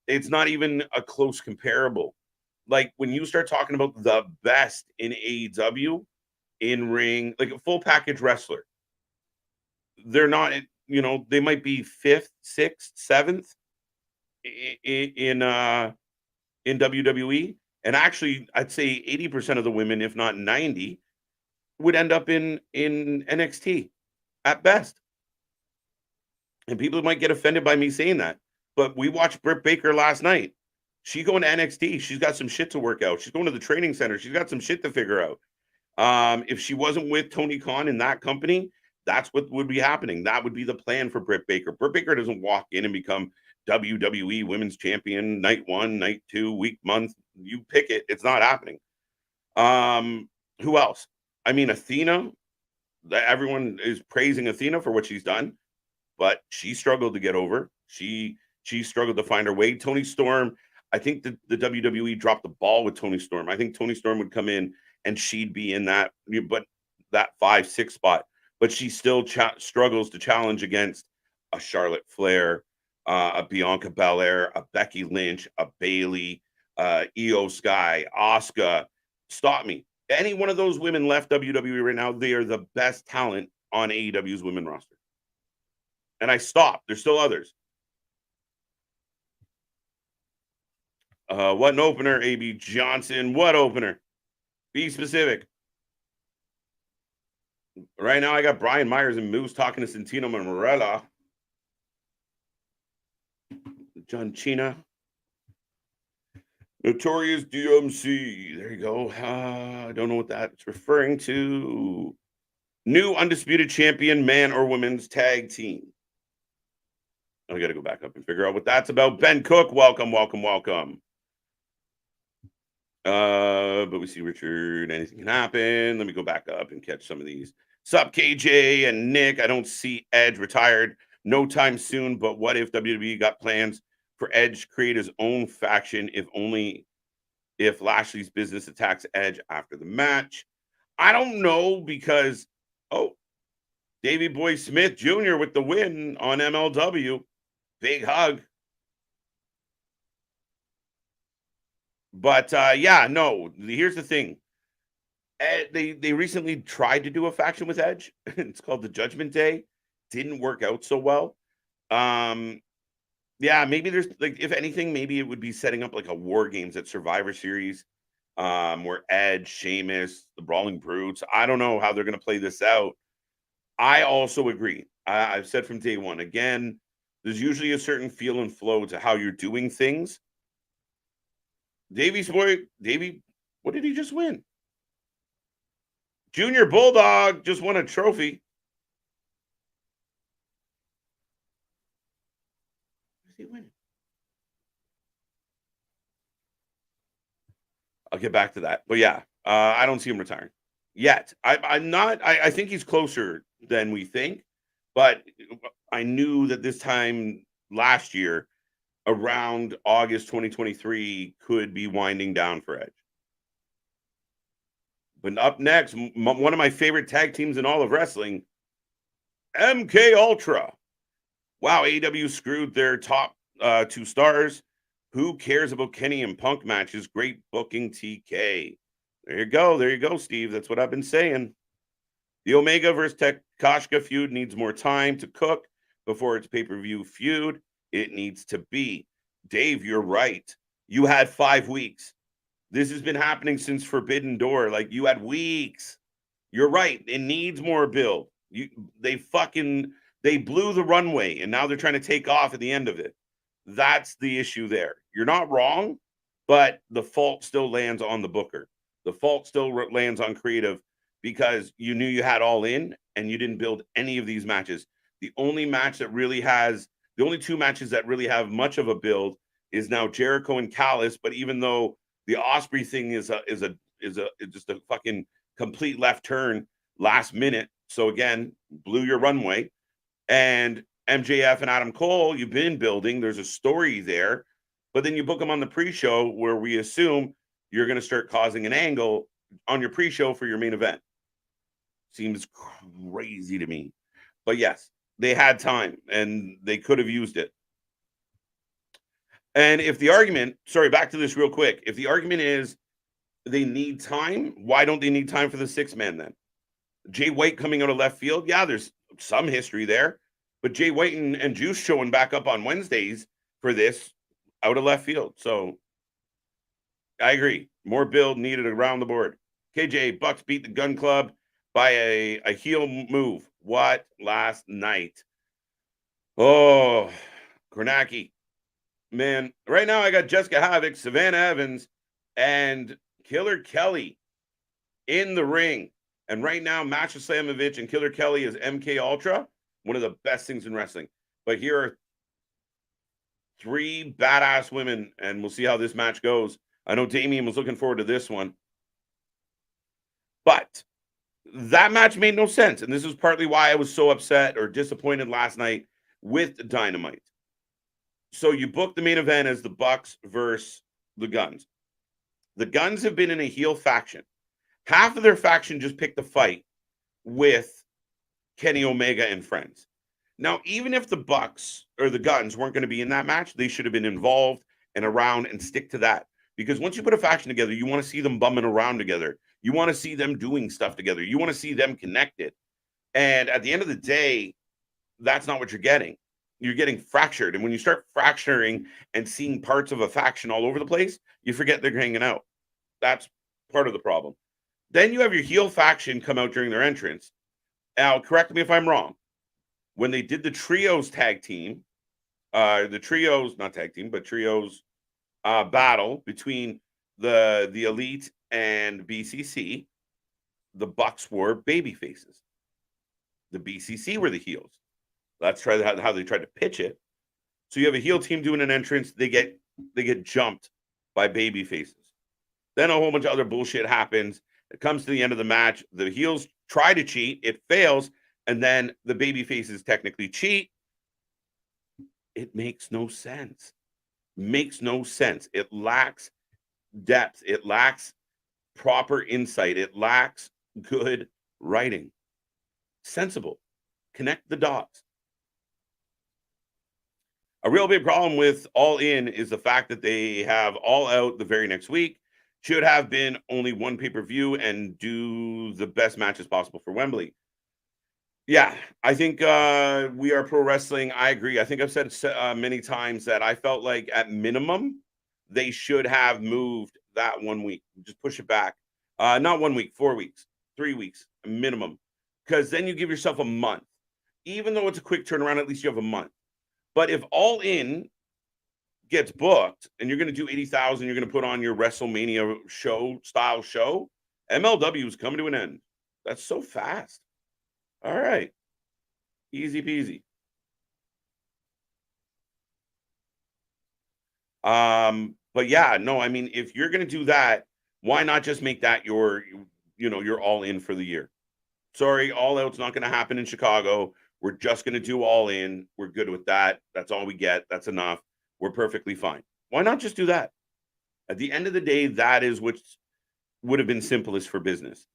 It's not even a close comparable. Like, when you start talking about the best in AEW, in ring, like a full package wrestler, they're not, they might be 5th, 6th, 7th in WWE. And actually, I'd say 80% of the women, if not 90, would end up in NXT at best. And people might get offended by me saying that, but we watched Britt Baker last night. She's going to NXT. She's got some shit to work out. She's going to the training center. She's got some shit to figure out. If she wasn't with Tony Khan in that company, that's what would be happening. That would be the plan for Britt Baker. Britt Baker doesn't walk in and become WWE Women's Champion night 1, night 2, week, month. You pick it. It's not happening. Who else? I mean, Athena. Everyone is praising Athena for what she's done, but she struggled to get over. She struggled to find her way. Toni Storm. I think the WWE dropped the ball with Toni Storm. I think Toni Storm would come in and she'd be in that 5-6 spot. But she still struggles to challenge against a Charlotte Flair, a Bianca Belair, a Becky Lynch, a Bayley, Io Sky, Asuka. Stop me. Any one of those women left WWE right now, they are the best talent on AEW's women roster. And I stopped. There's still others. What an opener, AB Johnson. What opener? Be specific. Right now, I got Brian Myers and Moose talking to Santino Marella. John Cena. Notorious DMC. There you go. I don't know what that's referring to. New undisputed champion, man or women's tag team. I got to go back up and figure out what that's about. Ben Cook, welcome, welcome, welcome. But we see Richard. Anything can happen. Let me go back up and catch some of these. Sup, KJ and Nick. I don't see Edge retired no time soon. But what if WWE got plans for Edge to create his own faction? If Lashley's business attacks Edge after the match. I don't know because Davey Boy Smith Jr. with the win on MLW. Big hug. But yeah, no. Here's the thing. They recently tried to do a faction with Edge. It's called the Judgment Day. Didn't work out so well. Yeah, maybe there's like, if anything, maybe it would be setting up like a War Games at Survivor Series, where Edge, Sheamus, the Brawling Brutes. I don't know how they're going to play this out. I also agree. I've said from day one. Again, there's usually a certain feel and flow to how you're doing things. Davey, what did he just win? Junior Bulldog just won a trophy. What did he win? I'll get back to that. But yeah, I don't see him retiring yet. I'm not. I think he's closer than we think. But I knew that this time last year, around August 2023, could be winding down for Edge. But up next, one of my favorite tag teams in all of wrestling, MK Ultra. Wow, AEW screwed their top 2 stars. Who cares about Kenny and Punk matches? Great booking, TK. There you go, Steve. That's what I've been saying. The Omega versus Takashka feud needs more time to cook before its pay-per-view feud. It needs to be. Dave, you're right. You had 5 weeks. This has been happening since Forbidden Door. Like, you had weeks. You're right. It needs more build. They blew the runway, and now they're trying to take off at the end of it. That's the issue there. You're not wrong, but the fault still lands on the booker. The fault still lands on creative, because you knew you had All In and you didn't build any of these matches. The only 2 matches that really have much of a build is now Jericho and Callis. But even though the Osprey thing is just a fucking complete left turn last minute, so again, blew your runway. And MJF and Adam Cole, you've been building. There's a story there, but then you book them on the pre-show where we assume you're going to start causing an angle on your pre-show for your main event. Seems crazy to me. But yes, they had time and they could have used it. And if the argument, back to this real quick. If the argument is they need time, why don't they need time for the 6-man then? Jay White coming out of left field. Yeah, there's some history there. But Jay White and Juice showing back up on Wednesdays for this out of left field. So I agree. More build needed around the board. KJ, Bucks beat the Gun Club by a heel move. What? Last night. Oh, Kornacki. Man, right now I got Jessica Havoc, Savannah Evans, and Killer Kelly in the ring. And right now, Masha Slamovich and Killer Kelly is MK Ultra. One of the best things in wrestling. But here are 3 badass women, and we'll see how this match goes. I know Damien was looking forward to this one. But that match made no sense. And this is partly why I was so upset or disappointed last night with Dynamite. So you book the main event as the Bucks versus the Guns. The Guns have been in a heel faction. Half of their faction just picked a fight with Kenny Omega and friends. Now, even if the Bucks or the Guns weren't going to be in that match, they should have been involved and around and stick to that. Because once you put a faction together, you want to see them bumming around together. You want to see them doing stuff together. You want to see them connected. And at the end of the day, that's not what you're getting. You're getting fractured. And when you start fracturing and seeing parts of a faction all over the place, you forget they're hanging out. That's part of the problem. Then you have your heel faction come out during their entrance. Now, correct me if I'm wrong. When they did the trios tag team, trios battle between the Elite and BCC, the Bucks were baby faces. The BCC were the heels. That's how they tried to pitch it. So you have a heel team doing an entrance. They get jumped by baby faces. Then a whole bunch of other bullshit happens. It comes to the end of the match. The heels try to cheat. It fails. And then the baby faces technically cheat. It makes no sense. Makes no sense. It lacks depth. It lacks proper insight. It lacks good writing. Sensible. Connect the dots. A real big problem with All In is the fact that they have All Out the very next week. Should have been only one pay-per-view and do the best matches possible for Wembley. Yeah, I think We Are Pro Wrestling. I agree. I think I've said many times that I felt like at minimum they should have moved that 1 week. Just push it back. Not 1 week, 4 weeks, 3 weeks minimum, because then you give yourself a month. Even though it's a quick turnaround, at least you have a month. But if All In gets booked and you're going to do 80,000, you're going to put on your WrestleMania style show, MLW is coming to an end. That's so fast. All right. Easy peasy. But yeah, no, I mean, if you're going to do that, why not just make that your All In for the year? Sorry, All Out's not going to happen in Chicago. We're just going to do All In. We're good with that. That's all we get. That's enough. We're perfectly fine. Why not just do that? At the end of the day, that is what would have been simplest for business.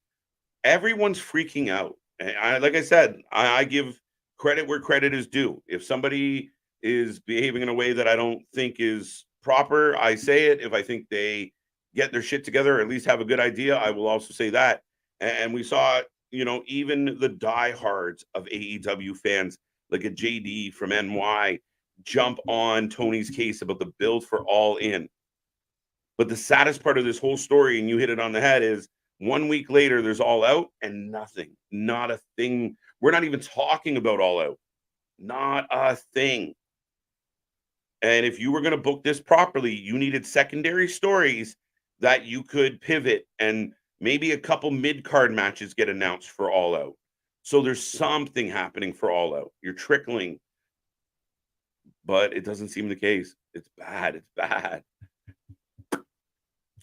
Everyone's freaking out. Like I said, I give credit where credit is due. If somebody is behaving in a way that I don't think is proper, I say it. If I think they get their shit together, or at least have a good idea, I will also say that. And we saw, even the diehards of AEW fans, like a JD from NY, jump on Tony's case about the build for All In. But the saddest part of this whole story, and you hit it on the head, is 1 week later, there's All Out and nothing, not a thing. We're not even talking about All Out, not a thing. And if you were going to book this properly, you needed secondary stories that you could pivot, and maybe a couple mid-card matches get announced for All Out. So there's something happening for All Out. You're trickling, but it doesn't seem the case. It's bad. It's bad.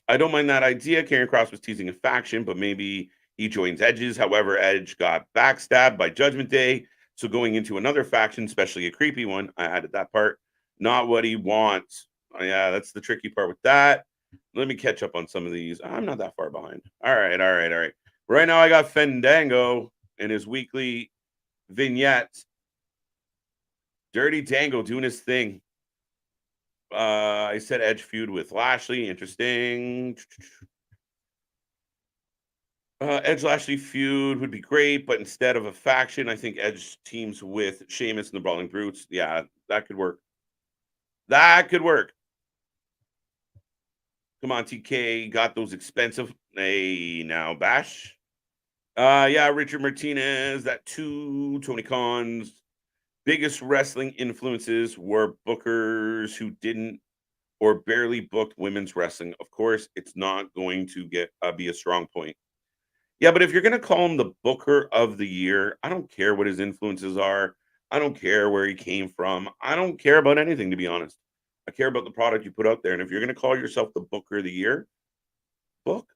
I don't mind that idea. Karrion Kross was teasing a faction, but maybe he joins Edge's. However, Edge got backstabbed by Judgment Day. So going into another faction, especially a creepy one, I added that part, not what he wants. Oh, yeah, that's the tricky part with that. Let me catch up on some of these. I'm not that far behind. All right. Right now I got Fandango in his weekly vignette. Dirty Dango doing his thing. I said Edge feud with Lashley. Interesting. Edge Lashley feud would be great, but instead of a faction, I think Edge teams with Sheamus and the Brawling Brutes. Yeah, that could work. That could work. Come on, TK. Got those expensive. Hey, now Bash. Yeah, Richard Martinez. That too. Tony Khan's biggest wrestling influences were bookers who didn't or barely booked women's wrestling. Of course, it's not going to be a strong point. Yeah, but if you're going to call him the booker of the year, I don't care what his influences are. I don't care where he came from. I don't care about anything, to be honest. I care about the product you put out there. And if you're going to call yourself the booker of the year, book,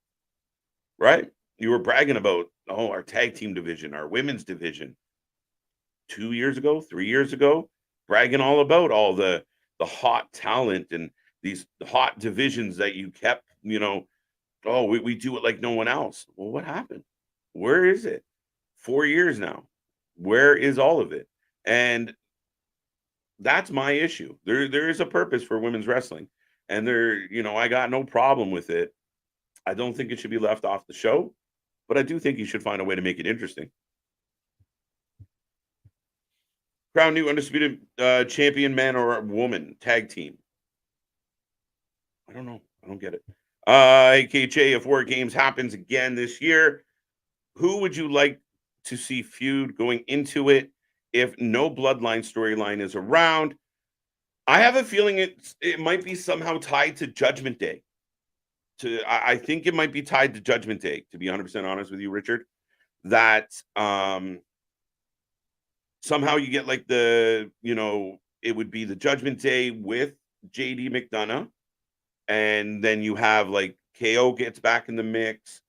right? You were bragging about, our tag team division, our women's division 2 years ago, 3 years ago, bragging all about all the hot talent and these hot divisions that you kept, we do it like no one else. Well, what happened? Where is it? 4 years now. Where is all of it? And that's my issue. There is a purpose for women's wrestling. And I got no problem with it. I don't think it should be left off the show, but I do think you should find a way to make it interesting. Crown new undisputed champion, man or woman, tag team. I don't know. I don't get it. AKJ, if War Games happens again this year, who would you like to see feud going into it if no bloodline storyline is around? I have a feeling it might be somehow tied to Judgment Day. I think it might be tied to Judgment Day, to be 100% honest with you, Richard. That somehow you get like it would be the Judgment Day with JD McDonough. And then you have like KO gets back in the mix.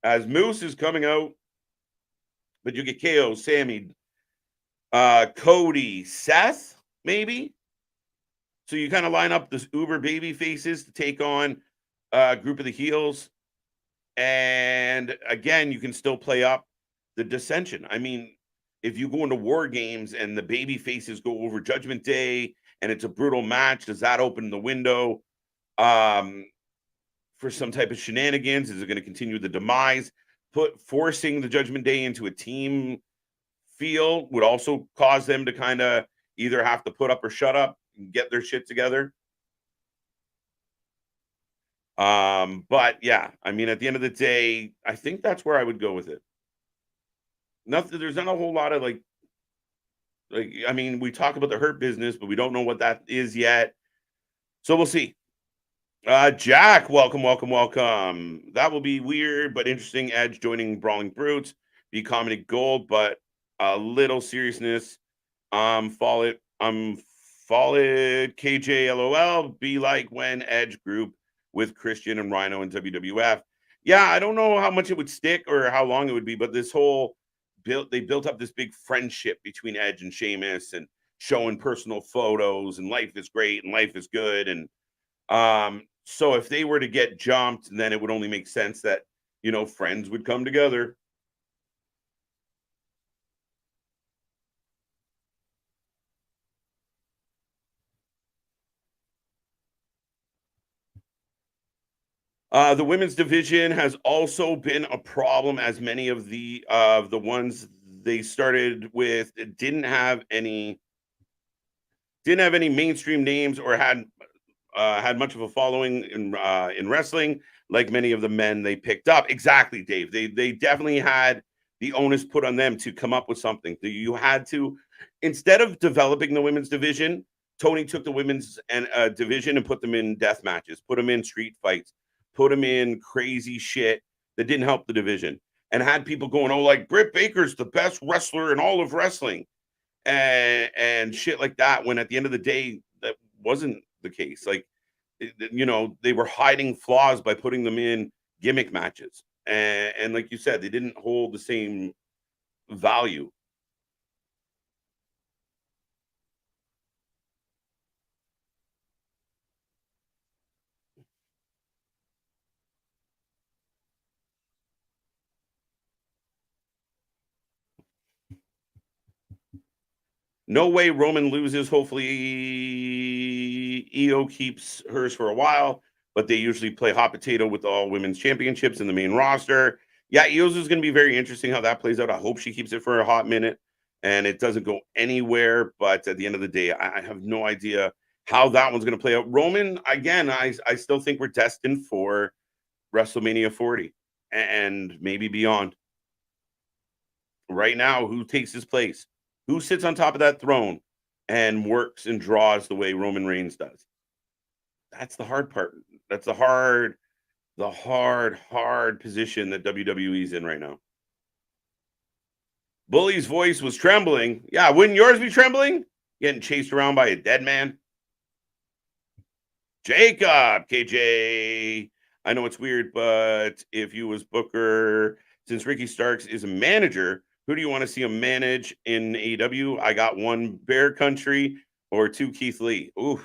As Moose is coming out, but you get KO, Sammy, Cody, Seth, maybe. So you kind of line up this uber baby faces to take on a group of the heels. And again, you can still play up the dissension. I mean, if you go into war games and the baby faces go over Judgment Day and it's a brutal match, does that open the window for some type of shenanigans? Is it going to continue the demise? Forcing the Judgment Day into a team feel would also cause them to kind of either have to put up or shut up and get their shit together. But yeah, I mean, at the end of the day, I think that's where I would go with it. Nothing, there's not a whole lot of like, I mean, we talk about the Hurt Business, but we don't know what that is yet. So we'll see. Jack, welcome. That will be weird, but interesting. Edge joining Brawling Brutes, be comedy gold, but a little seriousness. Fall it, KJ, LOL, be like when Edge group with Christian and Rhino and WWF. Yeah, I don't know how much it would stick or how long it would be, but this whole they built up this big friendship between Edge and Sheamus and showing personal photos and life is great and life is good. And so if they were to get jumped, then it would only make sense that, you know, friends would come together. The women's division has also been a problem, as many of the ones they started with didn't have any mainstream names or had much of a following in wrestling, like many of the men they picked up. Exactly, Dave. They definitely had the onus put on them to come up with something. You had to, instead of developing the women's division, Tony took the women's division and put them in death matches, put them in street fights, put them in crazy shit that didn't help the division, and had people going, oh, like Britt Baker's the best wrestler in all of wrestling, and shit like that, when at the end of the day, that wasn't the case. Like, you know, they were hiding flaws by putting them in gimmick matches. And like you said, they didn't hold the same value. No way Roman loses. Hopefully, EO keeps hers for a while, but they usually play hot potato with all women's championships in the main roster. Yeah, EO's is going to be very interesting how that plays out. I hope she keeps it for a hot minute and it doesn't go anywhere. But at the end of the day, I have no idea how that one's going to play out. Roman, again, I still think we're destined for WrestleMania 40 and maybe beyond. Right now, who takes his place? Who sits on top of that throne and works and draws the way Roman Reigns does? That's the hard part. That's the hard position that WWE's in right now. Bully's voice was trembling. Yeah, wouldn't yours be trembling? Getting chased around by a dead man? Jacob, KJ. I know it's weird, but if you was Booker, since Ricky Starks is a manager, who do you want to see him manage in AEW? I got one, Bear Country, or two, Keith Lee. Ooh,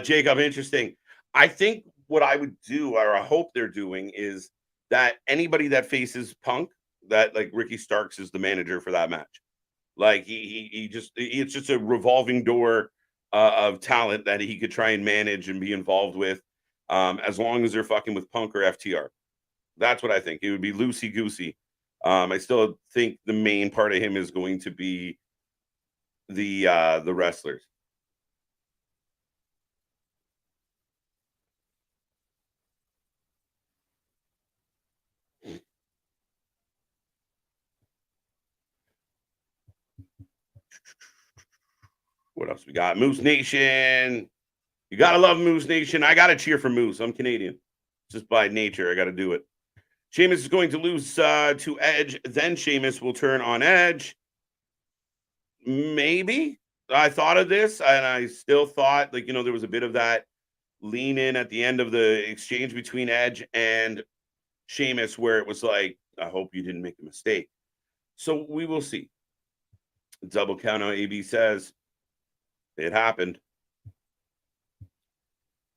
Jacob, interesting. I think what I would do, or I hope they're doing, is that anybody that faces Punk, that like Ricky Starks is the manager for that match. Like it's just a revolving door of talent that he could try and manage and be involved with, as long as they're fucking with Punk or FTR. That's what I think. It would be loosey goosey. I still think the main part of him is going to be the wrestlers. What else we got? Moose Nation. You gotta love Moose Nation. I gotta cheer for Moose. I'm Canadian. Just by nature, I gotta do it. Sheamus is going to lose to Edge. Then Sheamus will turn on Edge. Maybe. I thought of this, and I still thought, like, you know, there was a bit of that lean in at the end of the exchange between Edge and Sheamus, where it was like, I hope you didn't make a mistake. So we will see. Double count on AB says it happened.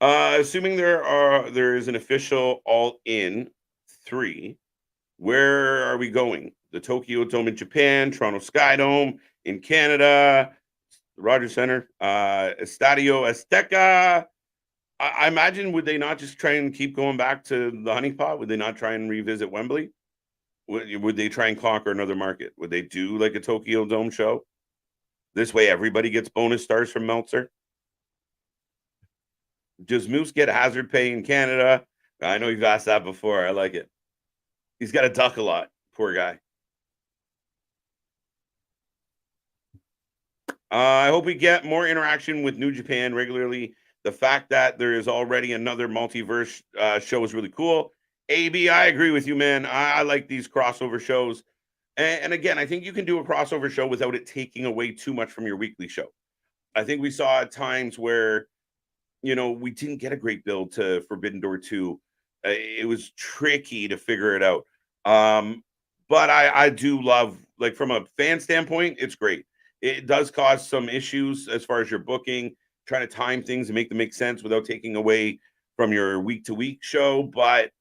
Assuming there is an official All In 3, where are we going? The Tokyo Dome in Japan, Toronto Sky Dome in Canada, Rogers Center, Estadio Azteca. I imagine, would they not just try and keep going back to the honeypot? Would they not try and revisit Wembley? Would they try and conquer another market? Would they do like a Tokyo Dome show? This way everybody gets bonus stars from Meltzer. Does Moose get hazard pay in Canada? I know you've asked that before. I like it. He's got to duck a lot. Poor guy. I hope we get more interaction with New Japan regularly. The fact that there is already another multiverse show is really cool. AB, I agree with you, man. I like these crossover shows. And again, I think you can do a crossover show without it taking away too much from your weekly show. I think we saw at times where, we didn't get a great build to Forbidden Door 2. It was tricky to figure it out. But I do love, like, from a fan standpoint, it's great. It does cause some issues as far as your booking, trying to time things and make them make sense without taking away from your week-to-week show. But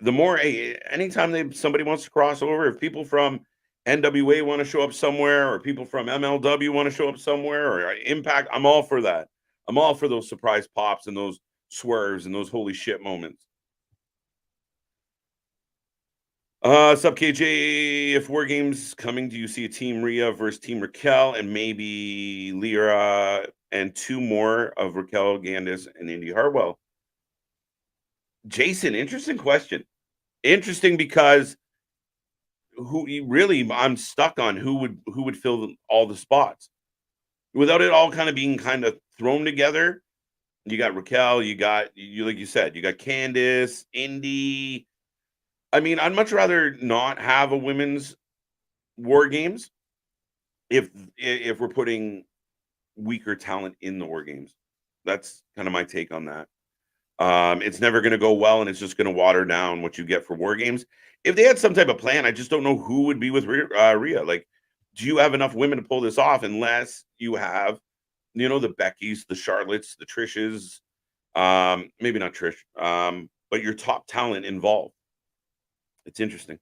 the more, anytime somebody wants to cross over, if people from NWA want to show up somewhere, or people from MLW want to show up somewhere, or Impact, I'm all for that. I'm all for those surprise pops and those swerves and those holy shit moments. Sup, KJ? If War Games coming, do you see a Team Rhea versus Team Raquel and maybe Lyra and 2 more of Raquel, Gandis, and Indy Hartwell? Jason, interesting question. Interesting, because I'm stuck on who would fill all the spots without it all kind of being kind of thrown together. You got Raquel, like you said, you got Candice, Indy. I mean, I'd much rather not have a women's War Games if we're putting weaker talent in the War Games. That's kind of my take on that. It's never going to go well, and it's just going to water down what you get for War Games. If they had some type of plan, I just don't know who would be with Rhea. Like, do you have enough women to pull this off unless you have, the Beckys, the Charlottes, the Trishes, maybe not Trish, but your top talent involved. It's interesting.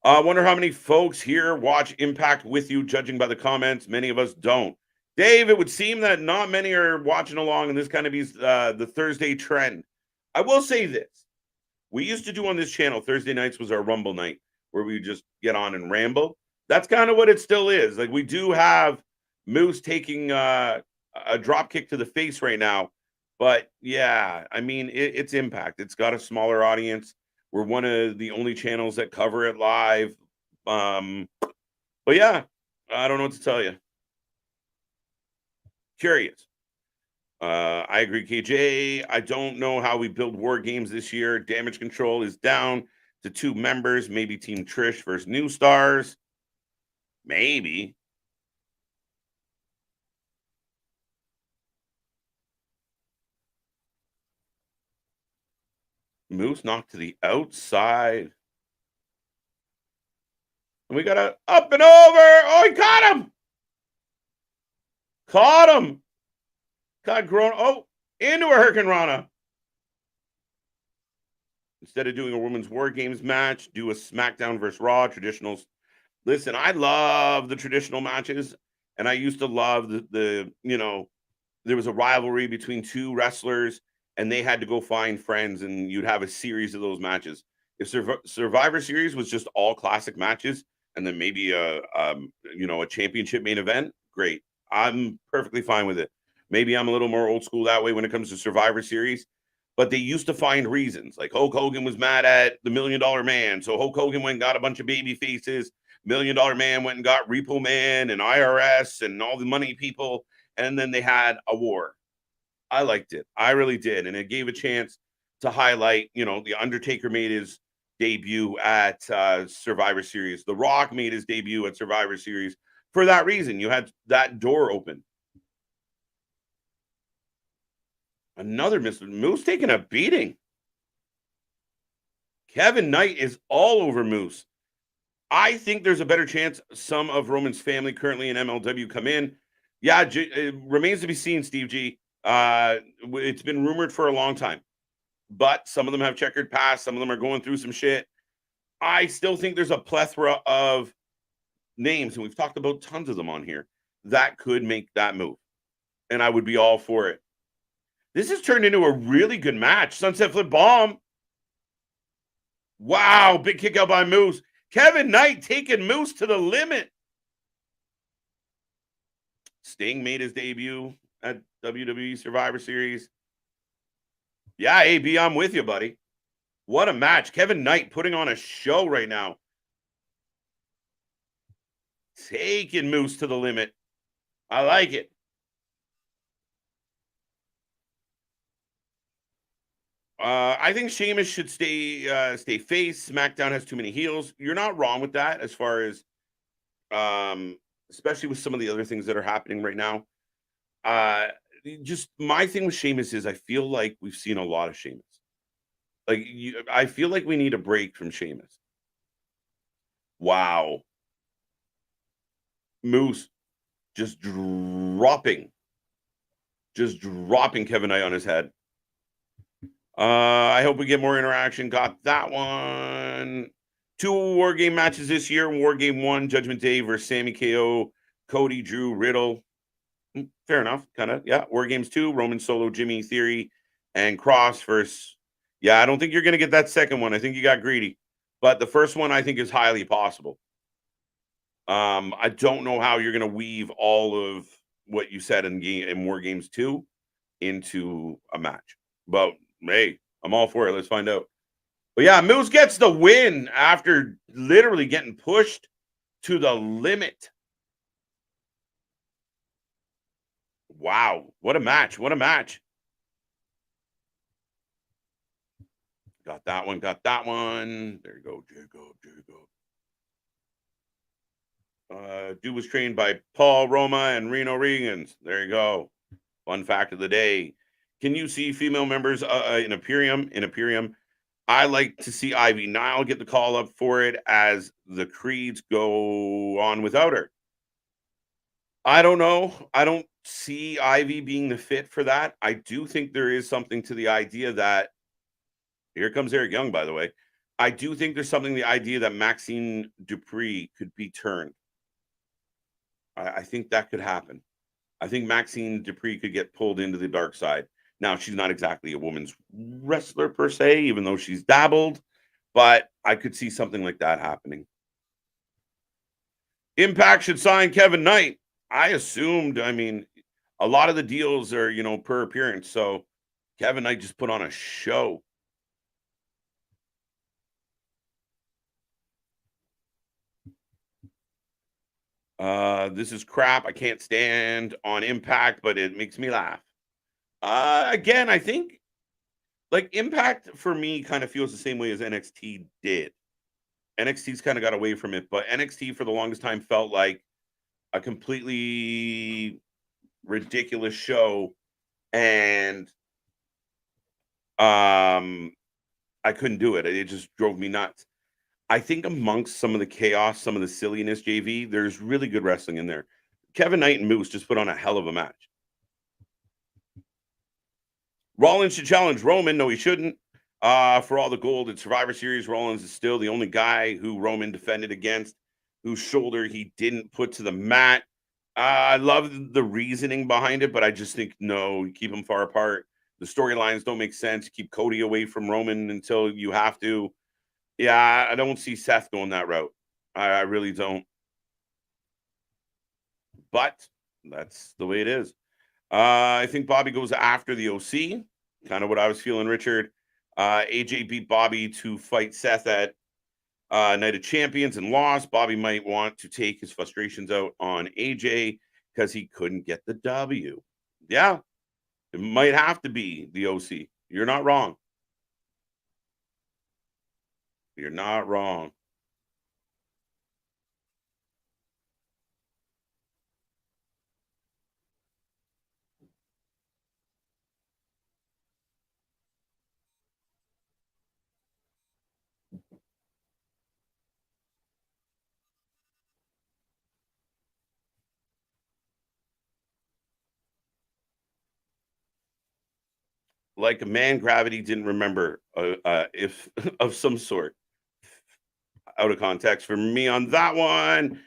I wonder how many folks here watch Impact with you, judging by the comments. Many of us don't. Dave, it would seem that not many are watching along, and this kind of is the Thursday trend. I will say this. We used to do on this channel, Thursday nights was our Rumble night, where we just get on and ramble. That's kind of what it still is. Like, we do have Moose taking a drop kick to the face right now. But, yeah, I mean, it's Impact. It's got a smaller audience. We're one of the only channels that cover it live. But, yeah, I don't know what to tell you. Curious. I agree, KJ. I don't know how we build War Games this year. Damage Control is down to 2 members. Maybe Team Trish versus New Stars. Maybe. Moose knocked to the outside. And we got a up and over. Oh, he caught him. Caught him. Got grown. Oh, into a Hurricane Rana. Instead of doing a women's War Games match, do a SmackDown versus Raw traditionals. Listen, I love the traditional matches, and I used to love the there was a rivalry between 2 wrestlers, and they had to go find friends, and you'd have a series of those matches. If Survivor Series was just all classic matches, and then maybe a championship main event, great. I'm perfectly fine with it. Maybe I'm a little more old school that way when it comes to Survivor Series, but they used to find reasons. Like, Hulk Hogan was mad at the $1 Million Man, so Hulk Hogan went and got a bunch of baby faces. $1 Million Man went and got Repo Man and IRS and all the money people, and then they had a war. I liked it. I really did, and it gave a chance to highlight, the Undertaker made his debut at Survivor Series. The Rock made his debut at Survivor Series. For that reason, you had that door open. Another Mr. Moose taking a beating. Kevin Knight is all over Moose. I think there's a better chance some of Roman's family currently in MLW come in. Yeah, it remains to be seen, Steve G. It's been rumored for a long time, but some of them have checkered past. Some of them are going through some shit. I still think there's a plethora of names, and we've talked about tons of them on here, that could make that move. And I would be all for it. This has turned into a really good match. Sunset Flip Bomb. Wow, big kick out by Moose. Kevin Knight taking Moose to the limit. Sting made his debut at WWE Survivor Series. Yeah, AB, I'm with you, buddy. What a match. Kevin Knight putting on a show right now. Taking Moose to the limit. I like it. I think Sheamus should stay face. SmackDown has too many heels. You're not wrong with that, as far as especially with some of the other things that are happening right now. Just my thing with Sheamus is I feel like we've seen a lot of Sheamus. I feel like we need a break from Sheamus. Wow. Moose just dropping Kevin Knight on his head. I hope we get more interaction. Got that one. 2 War Game matches this year. War Game 1, Judgment Day versus Sammy KO, Cody, Drew, Riddle. Fair enough, kind of. Yeah. War Games 2, Roman Solo, Jimmy, Theory, and Cross versus. Yeah, I don't think you're going to get that second one. I think you got greedy. But the first one, I think, is highly possible. I don't know how you're going to weave all of what you said in War Games 2 into a match. But, hey, I'm all for it. Let's find out. But, yeah, Moose gets the win after literally getting pushed to the limit. Wow. What a match. What a match. Got that one. Got that one. There you go, Jacob. Dude was trained by Paul Roma and Reno Regans. There you go. Fun fact of the day. Can you see female members in Imperium? In Imperium, I like to see Ivy Nile get the call up for it as the Creeds go on without her. I don't know. I don't see Ivy being the fit for that. I do think there is something to the idea that here comes Eric Young, by the way. I do think there's something the idea that Maxine Dupree could be turned. I think that could happen. I think Maxine Dupree could get pulled into the dark side. Now, she's not exactly a women's wrestler per se, even though she's dabbled, but I could see something like that happening. Impact should sign Kevin Knight. I assumed, a lot of the deals are, per appearance. So Kevin Knight just put on a show. This is crap. I can't stand on Impact, but it makes me laugh. Again, I think Impact for me kind of feels the same way as NXT did. NXT's kind of got away from it, but NXT for the longest time felt like a completely ridiculous show, and I couldn't do it. It just drove me nuts. I think amongst some of the chaos, some of the silliness, JV, there's really good wrestling in there. Kevin Knight and Moose just put on a hell of a match. Rollins should challenge Roman. No, he shouldn't. For all the gold at Survivor Series, Rollins is still the only guy who Roman defended against, whose shoulder he didn't put to the mat. I love the reasoning behind it, but I just think, no, you keep them far apart. The storylines don't make sense. Keep Cody away from Roman until you have to. Yeah, I don't see Seth going that route. I really don't. But that's the way it is. I think Bobby goes after the OC. Kind of what I was feeling, Richard. AJ beat Bobby to fight Seth at Night of Champions and lost. Bobby might want to take his frustrations out on AJ because he couldn't get the W. Yeah, it might have to be the OC. You're not wrong. You're not wrong. like a man gravity didn't remember if of some sort. Out of context for me on that one.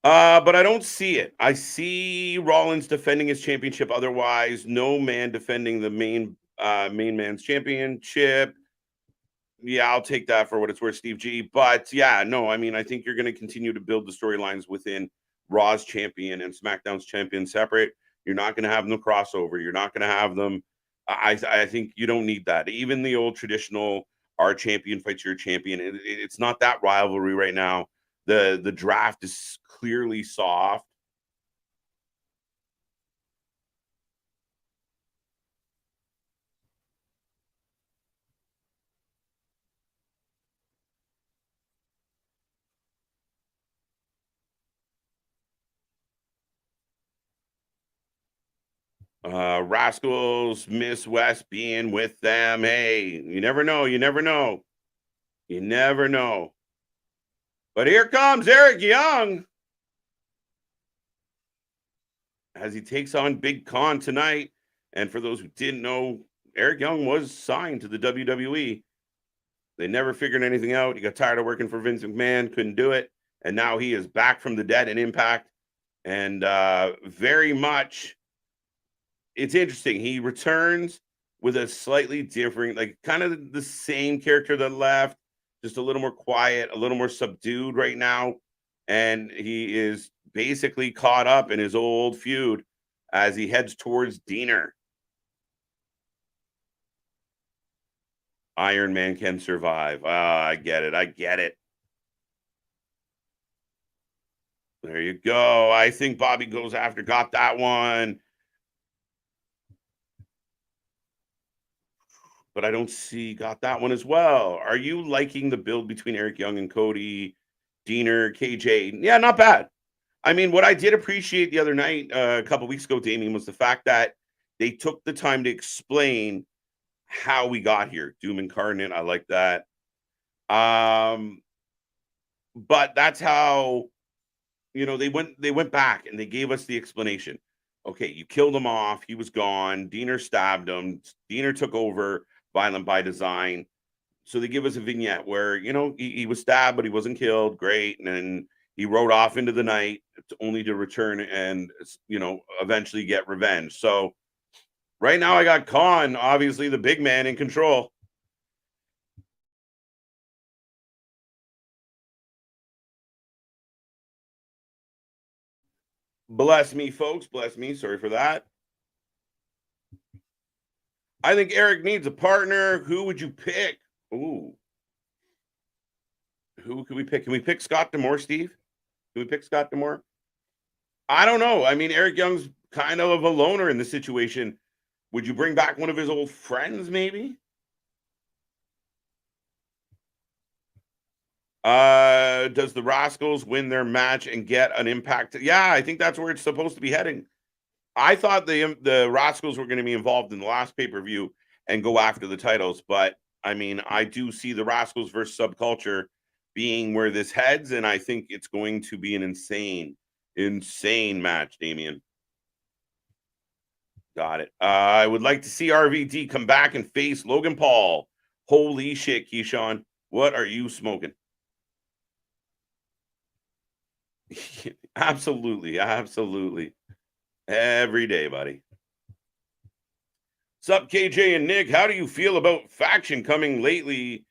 But I don't see it. I see Rollins defending his championship. Otherwise, no man defending the main man's championship. Yeah, I'll take that for what it's worth, Steve G. But yeah, no, I mean, I think you're going to continue to build the storylines within Raw's champion and SmackDown's champion separate. You're not going to have them crossover. You're not going to have them. I think you don't need that. Even the old traditional our champion fights your champion. It's not that rivalry right now. The draft is clearly soft. Rascals, Miss West being with them. Hey, you never know. You never know. You never know. But here comes Eric Young as he takes on Big Con tonight. And for those who didn't know, Eric Young was signed to the WWE. They never figured anything out. He got tired of working for Vince McMahon, couldn't do it. And now he is back from the dead in Impact. And very much, it's interesting. He returns with a slightly different, like kind of the same character that left, just a little more quiet, a little more subdued right now. And he is basically caught up in his old feud as he heads towards Diener. Iron Man can survive. I get it. I get it. There you go. I think Bobby goes after, got that one. But I don't see got that one as well. Are you liking the build between Eric Young and Cody, Diener, KJ? Yeah, not bad. I mean, what I did appreciate the other night, a couple weeks ago, Damien, was the fact that they took the time to explain how we got here. Doom Incarnate, I like that. But that's how, they went back and they gave us the explanation. Okay, you killed him off. He was gone. Diener stabbed him. Diener took over, violent by design. So they give us a vignette where, he was stabbed, but he wasn't killed. Great. And then he rode off into the night only to return and, eventually get revenge. So right now I got Khan, obviously the big man, in control. Bless me, folks. Bless me. Sorry for that. I think Eric needs a partner. Who would you pick? Ooh. Who can we pick? Can we pick Scott D'Amore, Steve? Can we pick Scott D'Amore? I don't know. I mean, Eric Young's kind of a loner in this situation. Would you bring back one of his old friends, maybe? Does the Rascals win their match and get an Impact? Yeah, I think that's where it's supposed to be heading. I thought the Rascals were going to be involved in the last pay-per-view and go after the titles, but I mean, I do see the Rascals versus Subculture being where this heads, and I think it's going to be an insane match, Damien. Got it. I would like to see RVD come back and face Logan Paul. Holy shit, Keyshawn. What are you smoking? Absolutely. Absolutely. Every day, buddy. Sup, KJ and Nick? How do you feel about faction coming lately?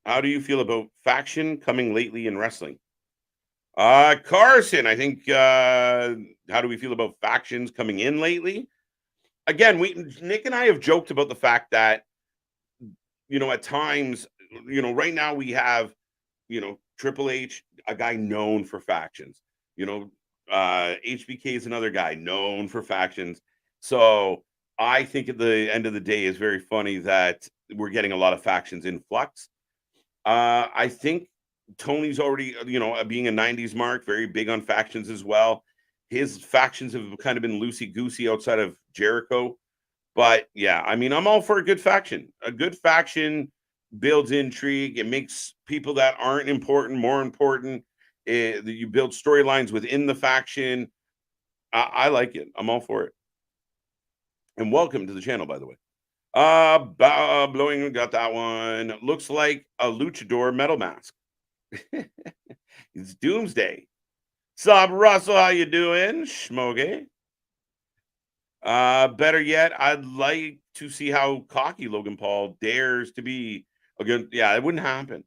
How do you feel about faction coming lately in wrestling? Carson, I think, how do we feel about factions coming in lately? Again, Nick and I have joked about the fact that, at times, right now we have, Triple H, a guy known for factions. HBK is another guy known for factions. So I think at the end of the day, it's very funny that we're getting a lot of factions in flux. I think Tony's already, being a 90s mark, very big on factions as well. His factions have kind of been loosey-goosey outside of Jericho. But yeah, I mean, I'm all for a good faction. A good faction builds intrigue. It makes people that aren't important more important. You build storylines within the faction. I like it. I'm all for it. And welcome to the channel, by the way. Blowing got that one. Looks like a luchador metal mask. It's Doomsday. Sup, Russell? How you doing, Schmoge? Better yet, I'd like to see how cocky Logan Paul dares to be again. Yeah, it wouldn't happen.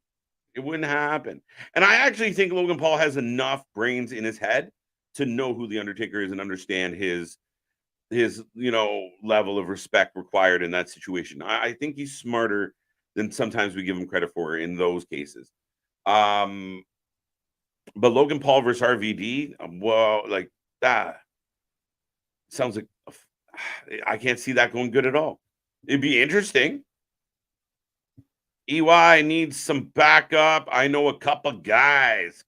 It wouldn't happen. And I actually think Logan Paul has enough brains in his head to know who the Undertaker is and understand his level of respect required in that situation. I think he's smarter than sometimes we give him credit for in those cases. But Logan Paul versus RVD, well, like that sounds like I can't see that going good at all. It'd be interesting. EY needs some backup. I know a couple guys.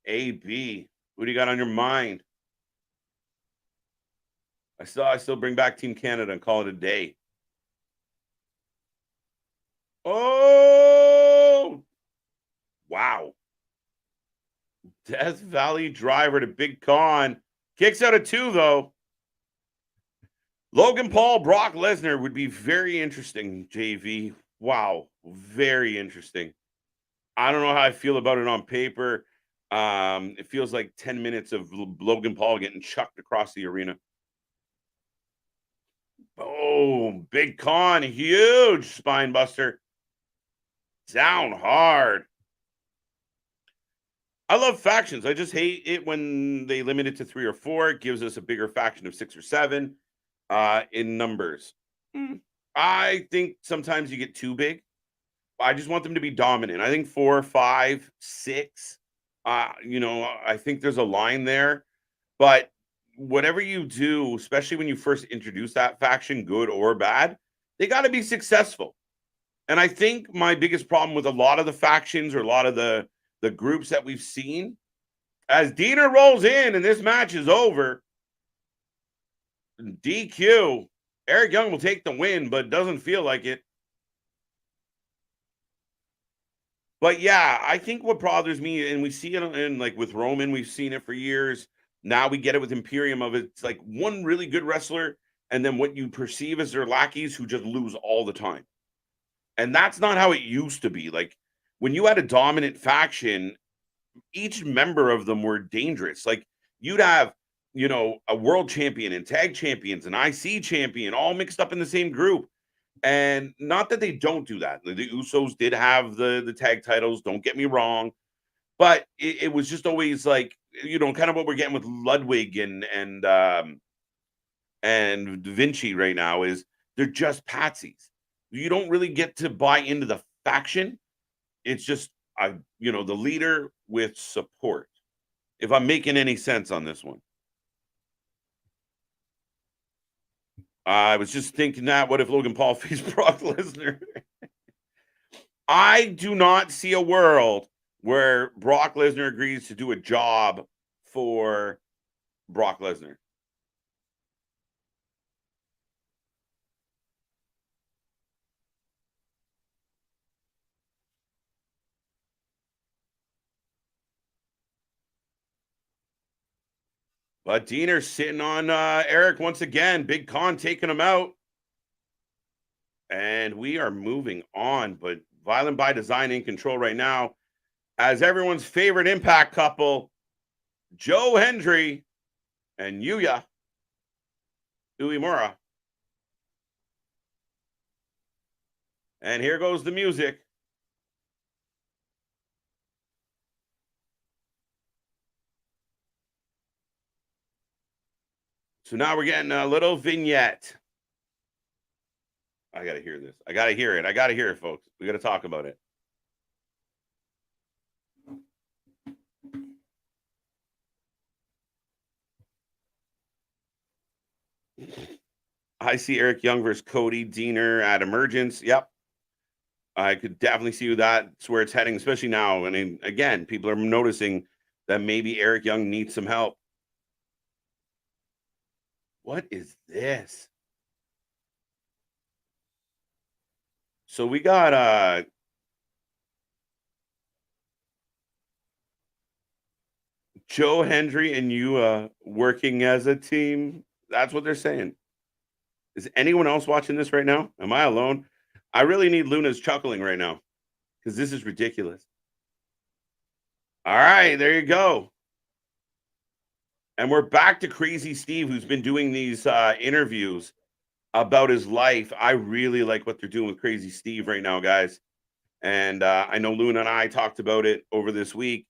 AB, who do you got on your mind? I still bring back Team Canada and call it a day. Oh, wow. Death Valley driver to Big Con. Kicks out of 2, though. Logan Paul, Brock Lesnar would be very interesting, JV. Wow. Very interesting. I don't know how I feel about it on paper. It feels like 10 minutes of Logan Paul getting chucked across the arena. Boom. Big Con. Huge spine buster. Down hard. I love factions. I just hate it when they limit it to 3 or 4. It gives us a bigger faction of 6 or 7 in numbers. I think sometimes you get too big. I just want them to be dominant. I think 4, 5, 6. I think there's a line there. But whatever you do, especially when you first introduce that faction, good or bad, they got to be successful. And I think my biggest problem with a lot of the factions or a lot of the groups that we've seen, as Diener rolls in and this match is over, DQ, Eric Young will take the win, but doesn't feel like it. But yeah, I think what bothers me, and we see it in like with Roman, we've seen it for years. Now we get it with Imperium of it's like one really good wrestler, and then what you perceive as their lackeys who just lose all the time. And that's not how it used to be. Like when you had a dominant faction, each member of them were dangerous. Like you'd have, a world champion and tag champions and IC champion all mixed up in the same group. And not that they don't do that. The Usos did have the tag titles, don't get me wrong. But it was just always like, kind of what we're getting with Ludwig and Da Vinci right now is they're just patsies. You don't really get to buy into the faction. It's just the leader with support. If I'm making any sense on this one. I was just thinking that what if Logan Paul faced Brock Lesnar? I do not see a world where Brock Lesnar agrees to do a job for Brock Lesnar. But Diener's sitting on Eric once again. Big Con taking him out. And we are moving on. But Violent by Design in control right now. As everyone's favorite Impact couple, Joe Hendry and Yuya Uemura. And here goes the music. So now we're getting a little vignette. I got to hear this. I got to hear it, folks. We got to talk about it. I see Eric Young versus Cody Diener at Emergence. Yep. I could definitely see that's where it's heading, especially now. I mean, again, people are noticing that maybe Eric Young needs some help. What is this? So we got Joe Hendry and you working as a team. That's what they're saying. Is anyone else watching this right now? Am I alone? I really need Luna's chuckling right now because this is ridiculous. All right, there you go. And we're back to Crazy Steve, who's been doing these interviews about his life. I really like what they're doing with Crazy Steve right now, guys. And I know Luna and I talked about it over this week.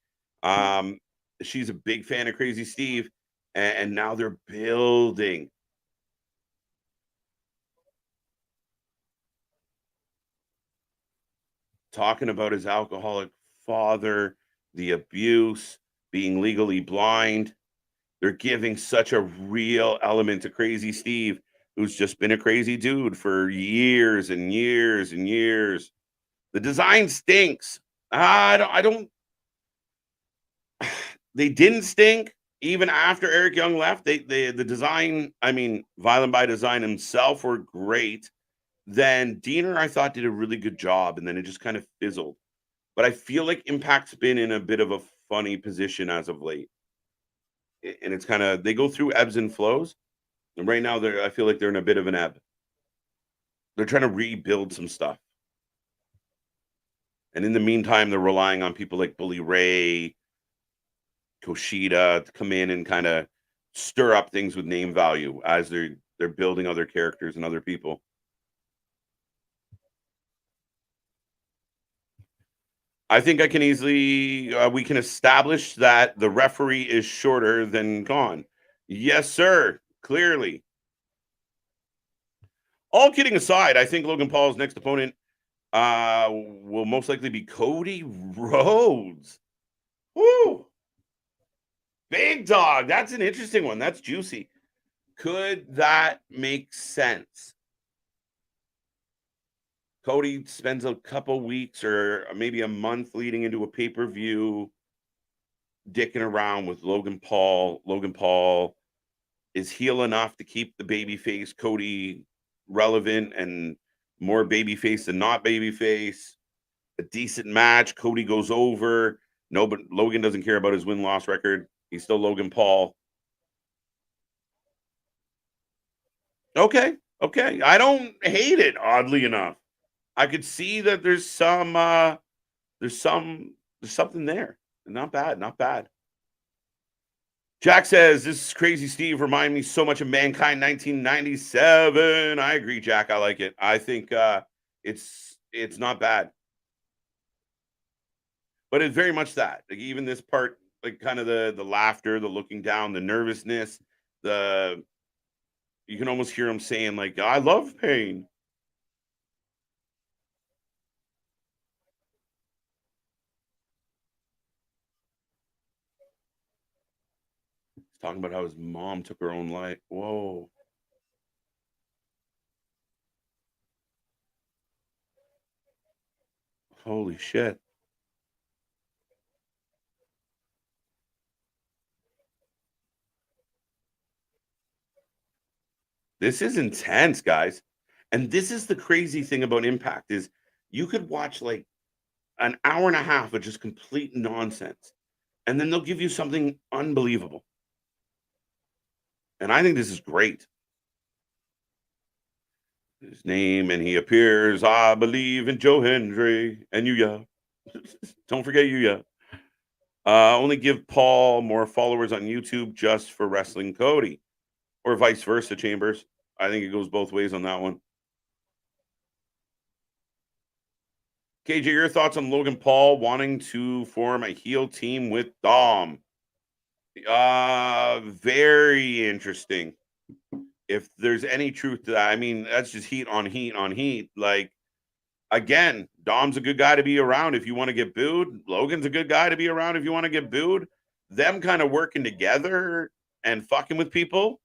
She's a big fan of Crazy Steve, and now they're building. Talking about his alcoholic father, the abuse, being legally blind. They're giving such a real element to Crazy Steve, who's just been a crazy dude for years and years and years. The design stinks. I don't. They didn't stink even after Eric Young left. The design, I mean, Violent by Design himself were great. Then Diener, I thought, did a really good job, and then it just kind of fizzled. But I feel like Impact's been in a bit of a funny position as of late. And it's kind of, they go through ebbs and flows. And right now, I feel like they're in a bit of an ebb. They're trying to rebuild some stuff. And in the meantime, they're relying on people like Bully Ray, Kushida to come in and kind of stir up things with name value as they're building other characters and other people. I think I can easily we can establish that the referee is shorter than Gone. Yes, sir. Clearly. All kidding aside, I think Logan Paul's next opponent will most likely be Cody Rhodes. Woo! Big dog. That's an interesting one. That's juicy. Could that make sense? Cody spends a couple weeks or maybe a month leading into a pay-per-view dicking around with Logan Paul. Logan Paul is heel enough to keep the babyface Cody relevant and more babyface than not babyface. A decent match. Cody goes over. No, but Logan doesn't care about his win-loss record. He's still Logan Paul. Okay. I don't hate it, oddly enough. I could see that there's something there. Not bad. Jack says, this is Crazy Steve. Remind me so much of Mankind 1997. I agree, Jack. I like it. I think it's not bad. But it's very much that. Like even this part, like kind of the laughter, the looking down, the nervousness, you can almost hear him saying, like, I love pain. He's talking about how his mom took her own life. Whoa. Holy shit. This is intense, guys. And this is the crazy thing about Impact is you could watch like an hour and a half of just complete nonsense. And then they'll give you something unbelievable. And I think this is great. His name, and he appears, I believe in Joe Hendry and Yuya. Don't forget Yuya. Only give Paul more followers on YouTube just for wrestling Cody. Or vice versa, Chambers. I think it goes both ways on that one. KJ, your thoughts on Logan Paul wanting to form a heel team with Dom? Very interesting. If there's any truth to that, I mean, that's just heat on heat on heat. Like, again, Dom's a good guy to be around if you want to get booed. Logan's a good guy to be around if you want to get booed. Them kind of working together and fucking with people,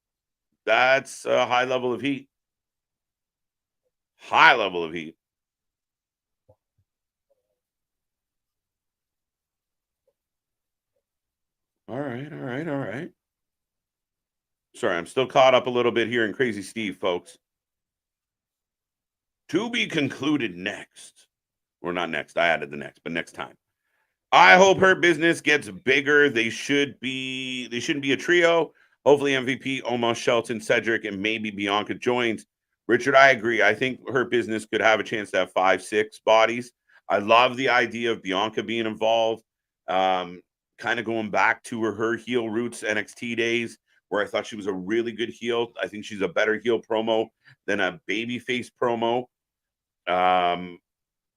that's a high level of heat. High level of heat. All right. Sorry, I'm still caught up a little bit here in Crazy Steve, folks. To be concluded next. Or not next. I added the next, but next time. I hope her business gets bigger. They shouldn't be a trio. Hopefully MVP, Omos, Shelton, Cedric, and maybe Bianca joins. Richard, I agree. I think her business could have a chance to have 5, 6 bodies. I love the idea of Bianca being involved. Kind of going back to her heel roots, NXT days, where I thought she was a really good heel. I think she's a better heel promo than a babyface promo.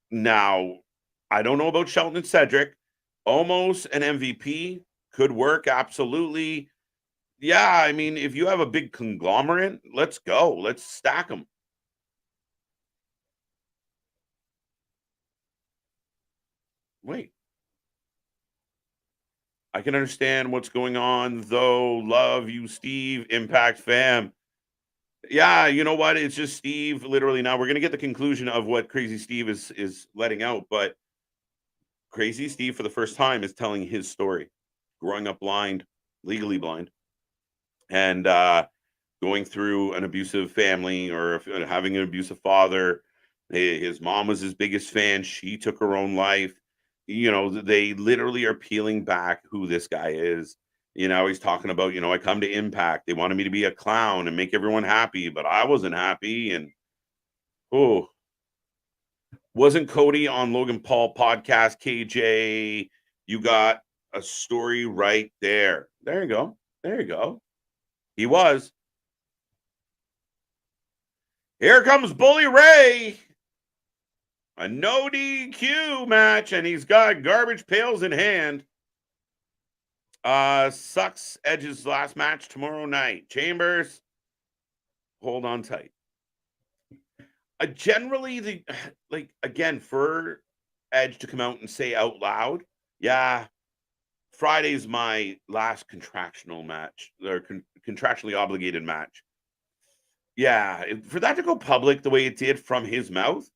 Now, I don't know about Shelton and Cedric. Almost an MVP could work, absolutely. Yeah, I mean, if you have a big conglomerate, let's go. Let's stack them. Wait. I can understand what's going on, though. Love you, Steve. Impact fam. Yeah, you know what? It's just Steve. Literally, now we're gonna get the conclusion of what Crazy Steve is letting out, but Crazy Steve, for the first time, is telling his story, growing up blind, legally blind, and going through an abusive family or having an abusive father. His mom was his biggest fan. She took her own life. You know, they literally are peeling back who this guy is. You know, he's talking about, I come to Impact. They wanted me to be a clown and make everyone happy, but I wasn't happy. And oh, wasn't Cody on Logan Paul podcast, KJ? You got a story right there. There you go. There you go. He was. Here comes Bully Ray. A no DQ match, and he's got garbage pails in hand. Sucks Edge's last match tomorrow night. Chambers, hold on tight. Generally, again, for Edge to come out and say out loud, yeah, Friday's my last contractual match, or contractually obligated match. Yeah, for that to go public the way it did from his mouth,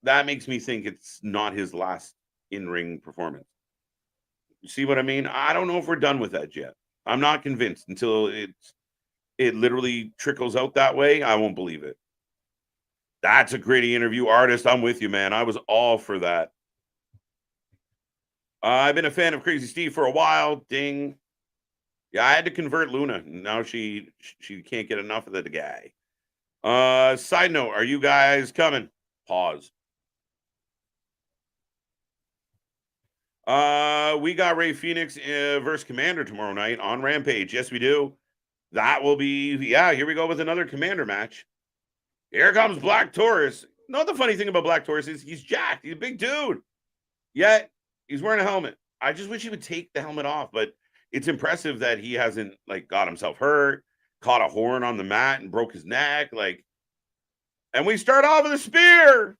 that makes me think it's not his last in-ring performance. You see what I mean? I don't know if we're done with Edge yet. I'm not convinced until it literally trickles out that way. I won't believe it. That's a gritty interview, artist. I'm with you, man. I was all for that. I've been a fan of Crazy Steve for a while. Ding. Yeah, I had to convert Luna. Now she can't get enough of the guy. Side note, are you guys coming? Pause. We got Ray Phoenix versus Commander tomorrow night on Rampage. Yes, we do. That will be, yeah, here we go with another Commander match. Here comes Black Taurus. No, the funny thing about Black Taurus is he's jacked. He's a big dude. Yet he's wearing a helmet. I just wish he would take the helmet off, but it's impressive that he hasn't got himself hurt, caught a horn on the mat and broke his neck. And we start off with a spear.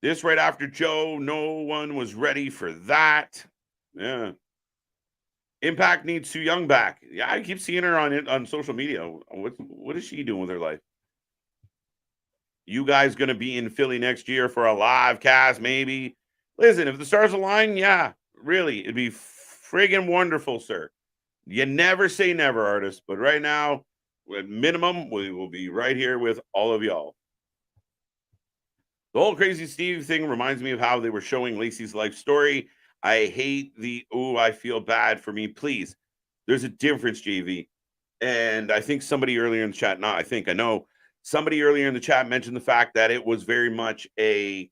This right after Joe. No one was ready for that. Yeah. Impact needs Su Yung back. Yeah, I keep seeing her on social media. What is she doing with her life? You guys going to be in Philly next year for a live cast, maybe? Listen, if the stars align, yeah, really, it'd be friggin' wonderful, sir. You never say never, artist. But right now, at minimum, we will be right here with all of y'all. The whole Crazy Steve thing reminds me of how they were showing Lacey's life story. I hate I feel bad for me. Please, there's a difference, JV. And I think somebody earlier in the chat, I know somebody earlier in the chat mentioned the fact that it was very much the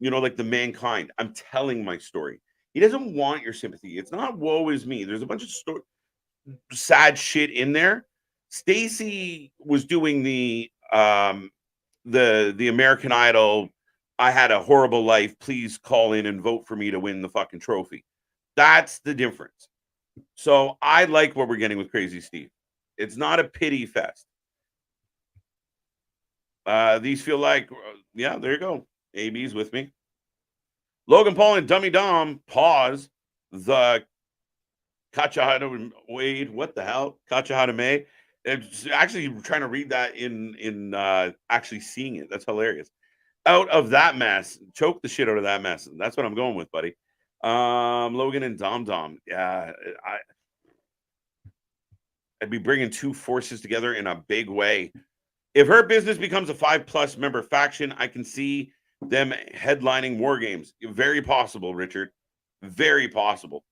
Mankind. I'm telling my story. He doesn't want your sympathy. It's not woe is me. There's a bunch of sad shit in there. Stacy was doing the American Idol. I had a horrible life. Please call in and vote for me to win the fucking trophy. That's the difference. So I like what we're getting with Crazy Steve. It's not a pity fest. These feel like, yeah, there you go. AB's with me. Logan Paul and Dummy Dom pause the Kachahada Wade. What the hell? Kachahada May. It's actually trying to read that in actually seeing it. That's hilarious. Out of that mess, choke the shit out of that mess. That's what I'm going with, buddy. Logan and Dom. Yeah, I'd be bringing two forces together in a big way. If her business becomes a 5+ member faction, I can see them headlining War Games. Very possible, Richard. Very possible.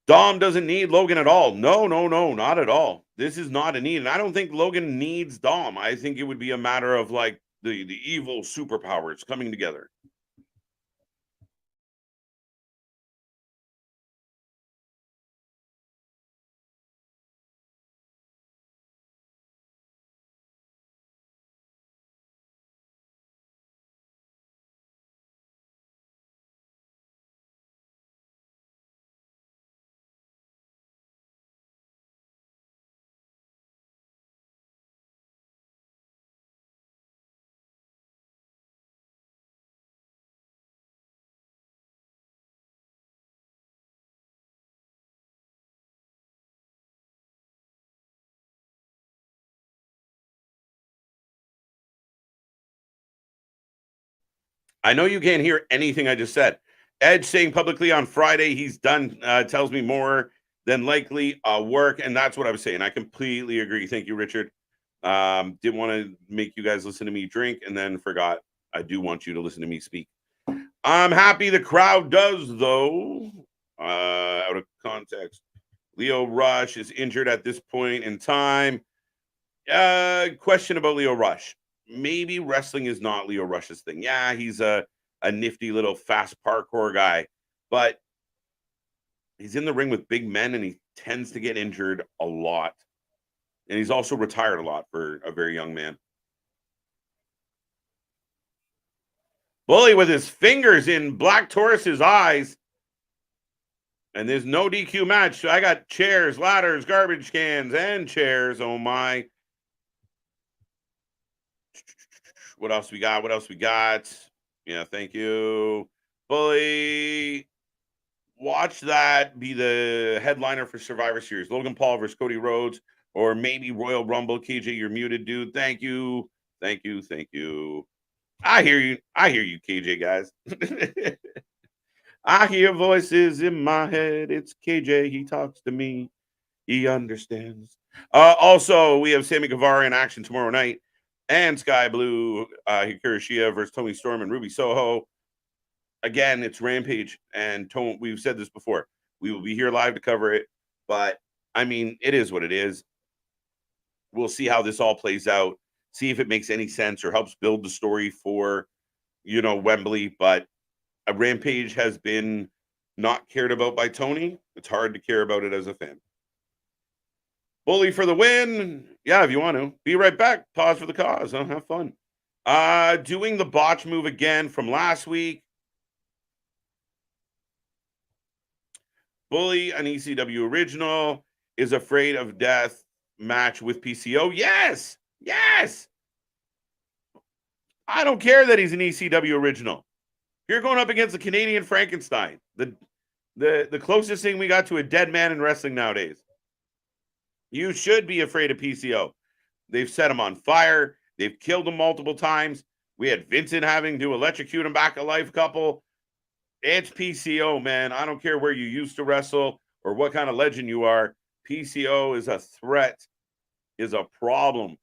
Dom doesn't need Logan at all. No, not at all. This is not a need, and I don't think Logan needs Dom. I think it would be a matter of like the evil superpowers coming together. I know you can't hear anything I just said. Edge saying publicly on Friday he's done tells me more than likely work, and that's what I was saying. I completely agree. Thank you, Richard. Didn't want to make you guys listen to me drink, and then forgot I do want you to listen to me speak. I'm happy the crowd does, though. Out of context, Lio Rush is injured at this point in time. Question about Lio Rush. Maybe wrestling is not Lio Rush's thing. Yeah, he's a nifty little fast parkour guy, but he's in the ring with big men and he tends to get injured a lot. And he's also retired a lot for a very young man. Bully with his fingers in Black Taurus's eyes. And there's no DQ match. So I got chairs, ladders, garbage cans, and chairs. Oh my. What else we got? What else we got? Yeah, thank you. Bully. Watch that be the headliner for Survivor Series. Logan Paul versus Cody Rhodes, or maybe Royal Rumble. KJ, you're muted, dude. Thank you. Thank you. Thank you. I hear you. I hear you, KJ, guys. I hear voices in my head. It's KJ. He talks to me. He understands. Also, we have Sammy Guevara in action tomorrow night, and Sky Blue, Hikaru Shida versus Tony Storm and Ruby Soho. Again, it's Rampage, and we've said this before. We will be here live to cover it, but I mean, it is what it is. We'll see how this all plays out. See if it makes any sense or helps build the story for, Wembley. But a Rampage has been not cared about by Tony. It's hard to care about it as a fan. Bully for the win. Yeah, if you want to. Be right back. Pause for the cause. Have fun. Doing the botch move again from last week. Bully, an ECW original, is afraid of death match with PCO. Yes. Yes. I don't care that he's an ECW original. You're going up against the Canadian Frankenstein, the closest thing we got to a dead man in wrestling nowadays. You should be afraid of PCO. They've set him on fire. They've killed him multiple times. We had Vincent having to electrocute him back a life couple. It's PCO, man. I don't care where you used to wrestle or what kind of legend you are. PCO is a threat, is a problem.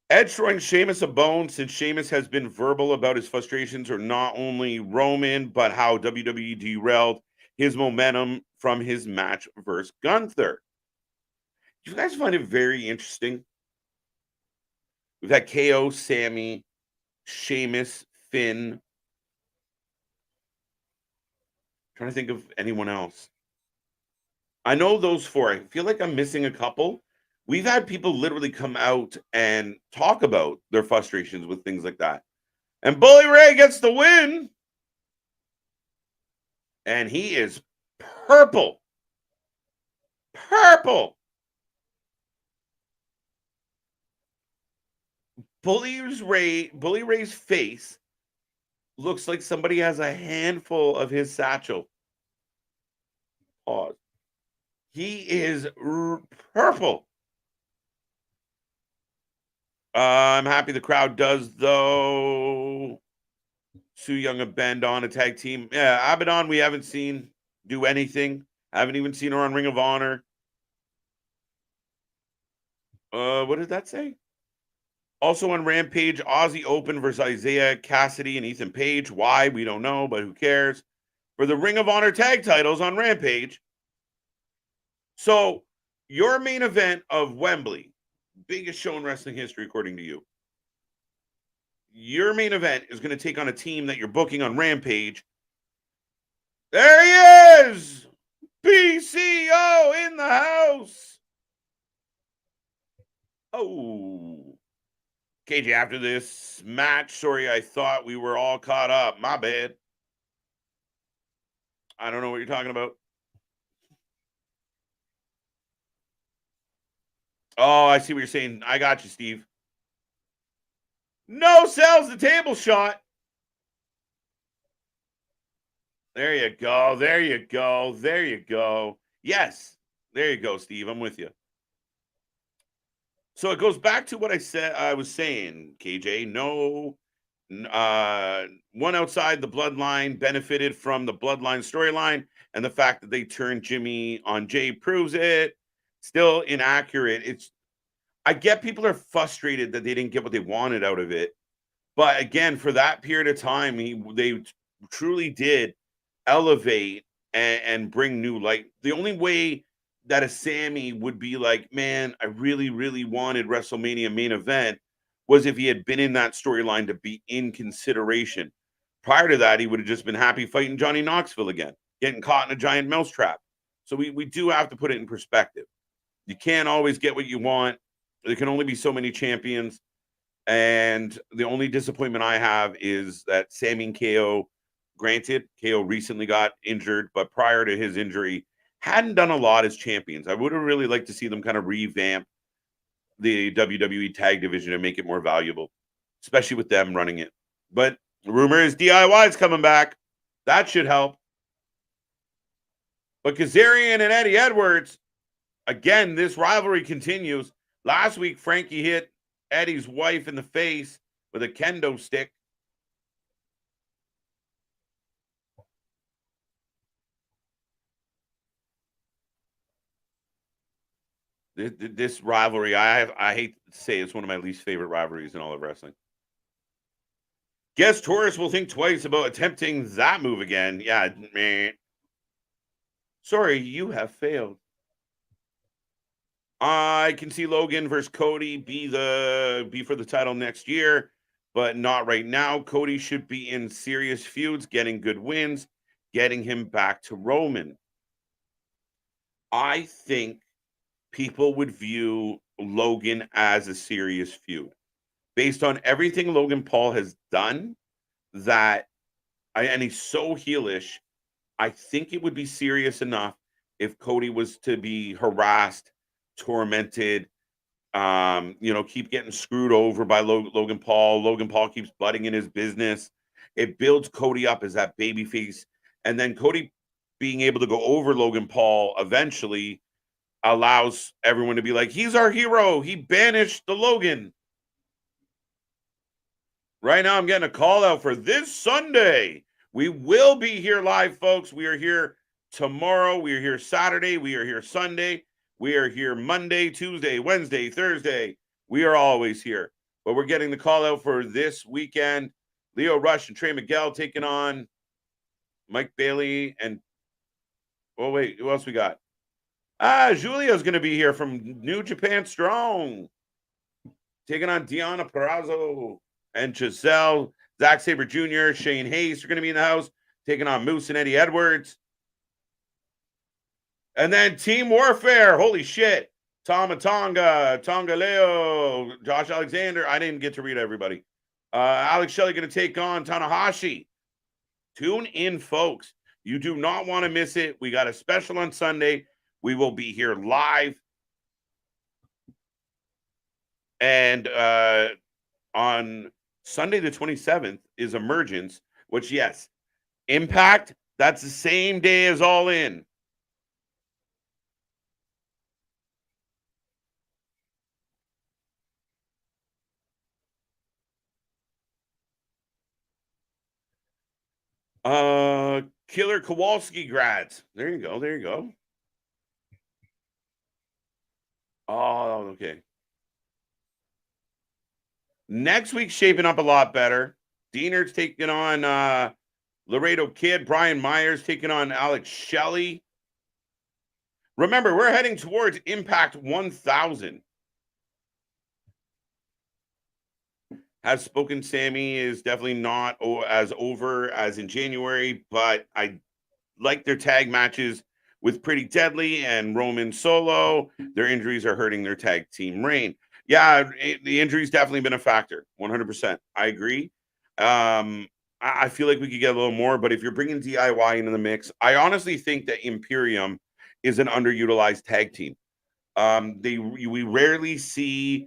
Edge throwing Sheamus a bone since Sheamus has been verbal about his frustrations or not only Roman, but how WWE derailed his momentum from his match versus Gunther. Do you guys find it very interesting? We've had KO, Sammy, Sheamus, Finn. I'm trying to think of anyone else. I know those four. I feel like I'm missing a couple. We've had people literally come out and talk about their frustrations with things like that. And Bully Ray gets the win. And he is purple. Purple. Bully Ray's face looks like somebody has a handful of his satchel. Pause. He is purple. I'm happy the crowd does, though. Su Young and Bend on a tag team. Yeah, Abaddon we haven't seen do anything. I haven't even seen her on Ring of Honor. What did that say? Also on Rampage, Aussie Open versus Isaiah Cassidy and Ethan Page. Why? We don't know, but who cares? For the Ring of Honor tag titles on Rampage. So Your main event of Wembley, biggest show in wrestling history, according to you. Your main event is going to take on a team that you're booking on Rampage. There he is! PCO in the house! Oh. KJ, after this match, sorry, I thought we were all caught up. My bad. I don't know what you're talking about. Oh, I see what you're saying. I got you, Steve. No sells the table shot. There you go. There you go. There you go. Yes. There you go, Steve. I'm with you. So it goes back to what I was saying, KJ. No, one outside the bloodline benefited from the bloodline storyline, and the fact that they turned Jimmy on Jay proves it. Still inaccurate. I get people are frustrated that they didn't get what they wanted out of it, but again, for that period of time, they truly did elevate and bring new light. The only way that a Sammy would be like, man, I really, really wanted WrestleMania main event was if he had been in that storyline to be in consideration. Prior to that, he would have just been happy fighting Johnny Knoxville again, getting caught in a giant mousetrap. So we do have to put it in perspective. You can't always get what you want. There can only be so many champions. And the only disappointment I have is that Sammy and KO, granted, KO recently got injured, but prior to his injury, hadn't done a lot as champions. I would have really liked to see them kind of revamp the WWE tag division and make it more valuable, especially with them running it. But the rumor is DIY is coming back. That should help. But Kazarian and Eddie Edwards, again, this rivalry continues. Last week, Frankie hit Eddie's wife in the face with a kendo stick. This rivalry, I hate to say it's one of my least favorite rivalries in all of wrestling. Guess Taurus will think twice about attempting that move again. Yeah, man. Sorry, you have failed. I can see Logan versus Cody be for the title next year, but not right now. Cody should be in serious feuds, getting good wins, getting him back to Roman. I think people would view Logan as a serious feud based on everything Logan Paul has done. And he's so heelish. I think it would be serious enough if Cody was to be harassed, tormented, keep getting screwed over by Logan Paul. Logan Paul keeps butting in his business. It builds Cody up as that babyface, and then Cody being able to go over Logan Paul eventually allows everyone to be like, he's our hero. He banished the Logan. Right now, I'm getting a call out for this Sunday. We will be here live, folks. We are here tomorrow. We are here Saturday. We are here Sunday. We are here Monday, Tuesday, Wednesday, Thursday. We are always here. But we're getting the call out for this weekend. Leo Rush and Trey Miguel taking on Mike Bailey and, oh, wait, who else we got? Julia's going to be here from New Japan Strong. Taking on Deonna Purrazzo and Giselle. Zack Sabre Jr., Shane Hayes are going to be in the house. Taking on Moose and Eddie Edwards. And then Team Warfare. Holy shit. Tama Tonga, Tonga Leo, Josh Alexander. I didn't get to read everybody. Alex Shelley going to take on Tanahashi. Tune in, folks. You do not want to miss it. We got a special on Sunday. We will be here live. And on Sunday the 27th is Emergence, which, yes, Impact, that's the same day as All In. Killer Kowalski grads. There you go. There you go. Oh, okay. Next week's shaping up a lot better. Diener's taking on Laredo Kid. Brian Myers taking on Alex Shelley. Remember, we're heading towards Impact 1000. Has spoken Sammy is definitely not as over as in January, but I like their tag matches with Pretty Deadly and Roman Solo. Their injuries are hurting their tag team reign. Yeah, the injury's definitely been a factor. 100%. I agree. I feel like we could get a little more, but if you're bringing DIY into the mix, I honestly think that Imperium is an underutilized tag team. We rarely see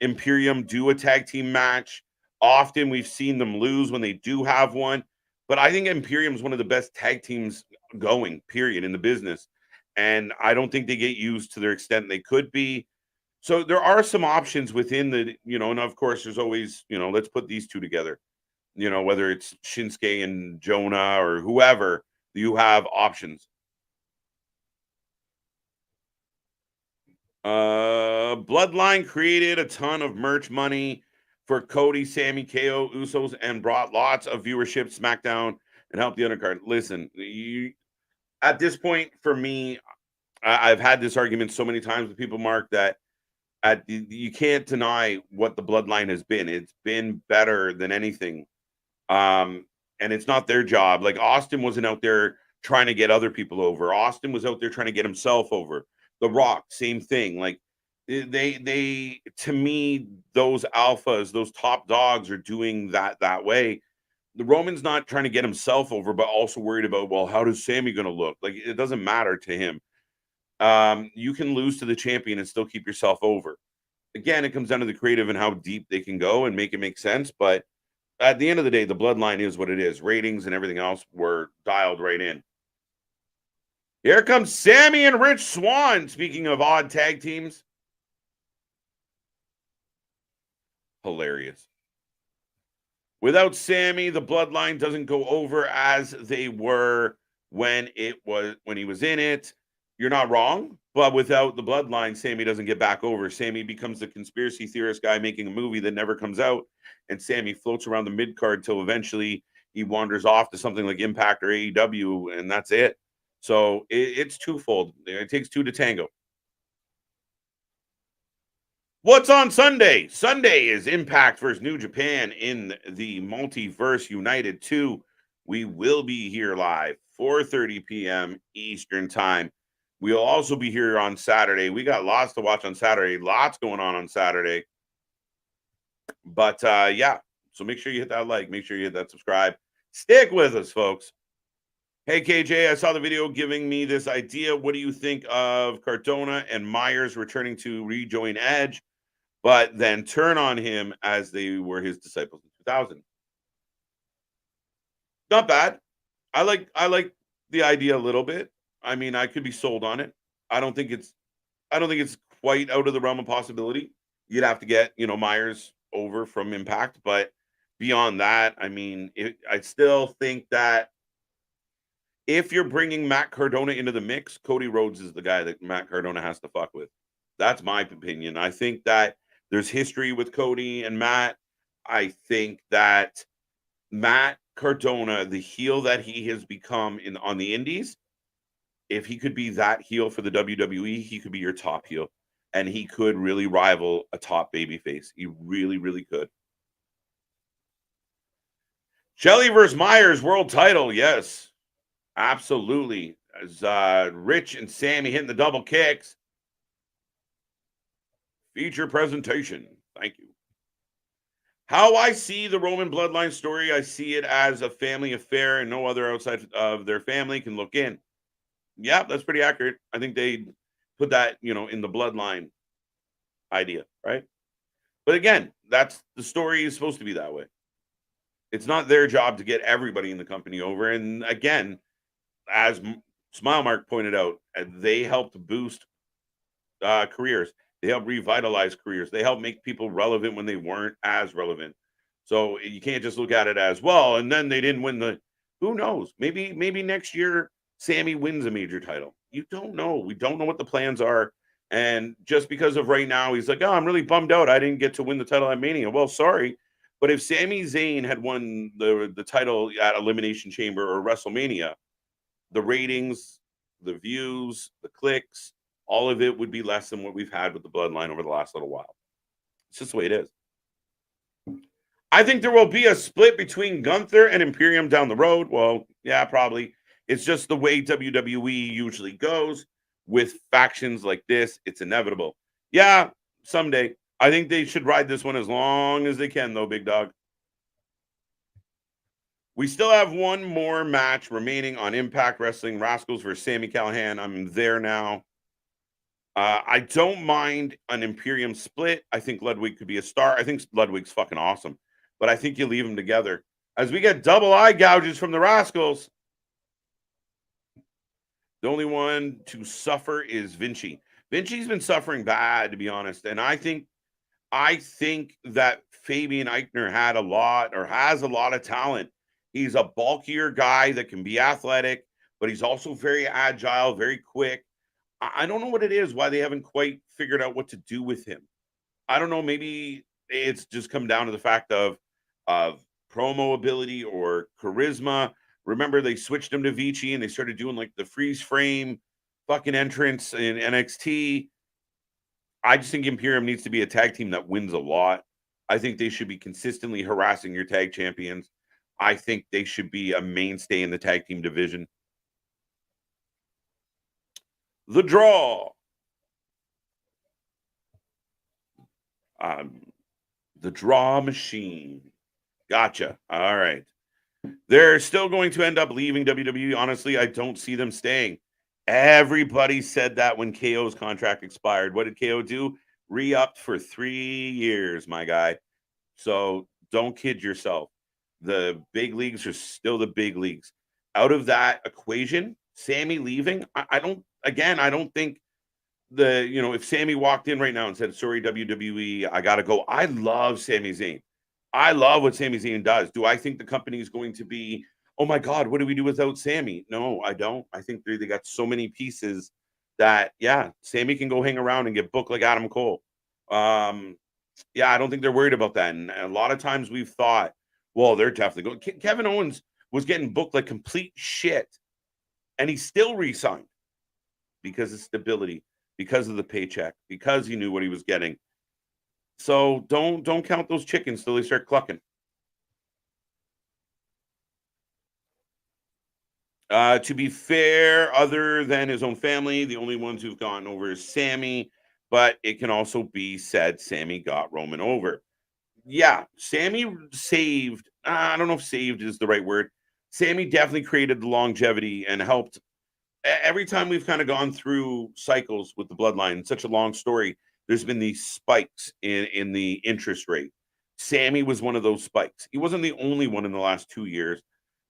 Imperium do a tag team match. Often we've seen them lose when they do have one, but I think Imperium is one of the best tag teams going, period, in the business. And I don't think they get used to their extent they could be. So there are some options within the, and of course there's always, let's put these two together. Whether it's Shinsuke and Jonah or whoever, you have options. Bloodline created a ton of merch money for Cody, Sammy, KO, Usos, and brought lots of viewership SmackDown and helped the undercard. Listen, at this point, for me, I've had this argument so many times with people, Mark, that you can't deny what the Bloodline has been. It's been better than anything. And it's not their job. Like Austin wasn't out there trying to get other people over. Austin was out there trying to get himself over. The Rock, same thing. Like they to me, those alphas, those top dogs are doing that way. The Roman's not trying to get himself over, but also worried about, well, how does Sammy going to look? Like it doesn't matter to him. You can lose to the champion and still keep yourself over. Again, it comes down to the creative and how deep they can go and make it make sense. But at the end of the day, the Bloodline is what it is. Ratings and everything else were dialed right in. Here comes Sammy and Rich Swann. Speaking of odd tag teams. Hilarious. Without Sammy, the Bloodline doesn't go over as they were when he was in it. You're not wrong, but without the Bloodline, Sammy doesn't get back over. Sammy becomes the conspiracy theorist guy making a movie that never comes out, and Sammy floats around the mid card till eventually he wanders off to something like Impact or AEW, and that's it. So it's twofold. It takes two to tango. What's on Sunday? Sunday is Impact versus New Japan in the Multiverse United 2. We will be here live, 4:30 p.m. Eastern Time. We'll also be here on Saturday. We got lots to watch on Saturday. Lots going on Saturday. But yeah, so make sure you hit that like. Make sure you hit that subscribe. Stick with us, folks. Hey, KJ, I saw the video giving me this idea. What do you think of Cardona and Myers returning to rejoin Edge, but then turn on him as they were his disciples in 2000? Not bad. I like the idea a little bit. I mean, I could be sold on it. I don't think it's quite out of the realm of possibility. You'd have to get, Myers over from Impact, but beyond that, I mean, I still think that if you're bringing Matt Cardona into the mix, Cody Rhodes is the guy that Matt Cardona has to fuck with. That's my opinion. I think that there's history with Cody and Matt. I think that Matt Cardona, the heel that he has become on the indies, if he could be that heel for the WWE, he could be your top heel. And he could really rival a top babyface. He really, really could. Shelley versus Myers world title. Yes, absolutely. As Rich and Sammy hitting the double kicks. Feature presentation. Thank you. How I see the Roman bloodline story, I see it as a family affair and no other outside of their family can look in. Yeah, that's pretty accurate. I think they put that, in the bloodline idea, right? But again, that's the story is supposed to be that way. It's not their job to get everybody in the company over. And again, as Smile Mark pointed out, they helped boost careers. They help revitalize careers. They help make people relevant when they weren't as relevant. So you can't just look at it as, well, and then they didn't win who knows? Maybe next year Sammy wins a major title. You don't know. We don't know what the plans are. And just because of right now, he's like, oh, I'm really bummed out. I didn't get to win the title at Mania. Well, sorry. But if Sami Zayn had won the title at Elimination Chamber or WrestleMania, the ratings, the views, the clicks, all of it would be less than what we've had with the Bloodline over the last little while. It's just the way it is. I think there will be a split between Gunther and Imperium down the road. Well, yeah, probably. It's just the way WWE usually goes with factions like this. It's inevitable. Yeah, someday. I think they should ride this one as long as they can, though, big dog. We still have one more match remaining on Impact Wrestling. Rascals versus Sami Callihan. I'm there now. I don't mind an Imperium split. I think Ludwig could be a star. I think Ludwig's fucking awesome. But I think you leave them together. As we get double eye gouges from the Rascals, the only one to suffer is Vinci. Vinci's been suffering bad, to be honest. And I think that Fabian Eichner has a lot of talent. He's a bulkier guy that can be athletic, but he's also very agile, very quick. I don't know what it is, why they haven't quite figured out what to do with him. I don't know. Maybe it's just come down to the fact of promo ability or charisma. Remember, they switched him to Vici and they started doing like the freeze frame fucking entrance in NXT. I just think Imperium needs to be a tag team that wins a lot. I think they should be consistently harassing your tag champions. I think they should be a mainstay in the tag team division. The draw. The draw machine. Gotcha. All right. They're still going to end up leaving WWE. Honestly, I don't see them staying. Everybody said that when KO's contract expired. What did KO do? Re-upped for 3 years, my guy. So don't kid yourself. The big leagues are still the big leagues. Out of that equation, Sami leaving, I don't think if Sami walked in right now and said, sorry, WWE, I got to go. I love Sami Zayn. I love what Sami Zayn does. Do I think the company is going to be, oh my God, what do we do without Sami? No, I don't. I think they got so many pieces that, yeah, Sami can go hang around and get booked like Adam Cole. I don't think they're worried about that. And a lot of times we've thought, well, they're definitely going. Kevin Owens was getting booked like complete shit, and he still re-signed because of stability, because of the paycheck, because he knew what he was getting. So don't count those chickens till they start clucking. To be fair, other than his own family, the only ones who've gone over is Sami, but it can also be said Sami got Roman over. Yeah, Sami saved. I don't know if saved is the right word. Sami definitely created the longevity and helped. Every time we've kind of gone through cycles with the bloodline, such a long story, there's been these spikes in the interest rate. Sami was one of those spikes. He wasn't the only one in the last 2 years,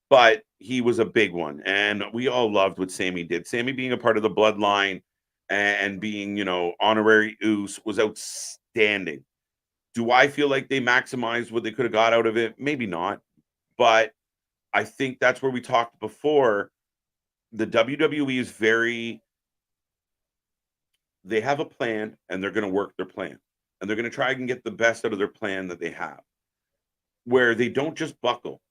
but he was a big one. And we all loved what Sami did. Sami being a part of the bloodline and being, honorary Oos was outstanding. Do I feel like they maximized what they could have got out of it? Maybe not. But I think that's where we talked before. The WWE is they have a plan and they're going to work their plan. And they're going to try and get the best out of their plan that they have. Where they don't just buckle,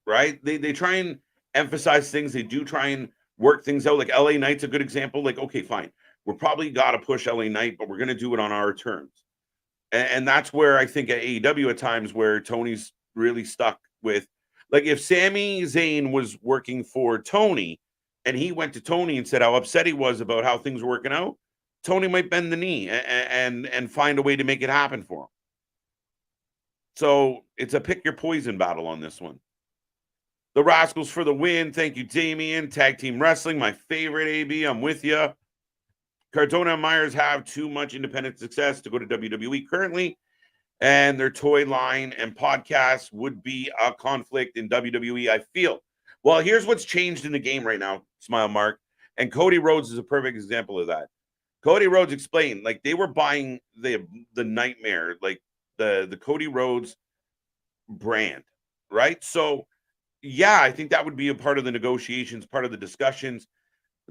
right? They try and emphasize things. They do try and work things out. Like LA Knight's a good example. Like, okay, fine. We're probably got to push LA Knight, but we're going to do it on our terms. And that's where I think at AEW at times where Tony's really stuck with, like, if Sami Zayn was working for Tony and he went to Tony and said how upset he was about how things were working out, Tony might bend the knee and find a way to make it happen for him. So it's a pick your poison battle on this one. The Rascals for the win. Thank you, Damien. Tag Team Wrestling, my favorite, AB. I'm with you. Cardona and Myers have too much independent success to go to WWE currently, and their toy line and podcast would be a conflict in WWE, I feel. Well, here's what's changed in the game right now, Smile Mark, and Cody Rhodes is a perfect example of that. Cody Rhodes explained, like, they were buying the Nightmare, like the Cody Rhodes brand, right? So, yeah, I think that would be a part of the negotiations, part of the discussions.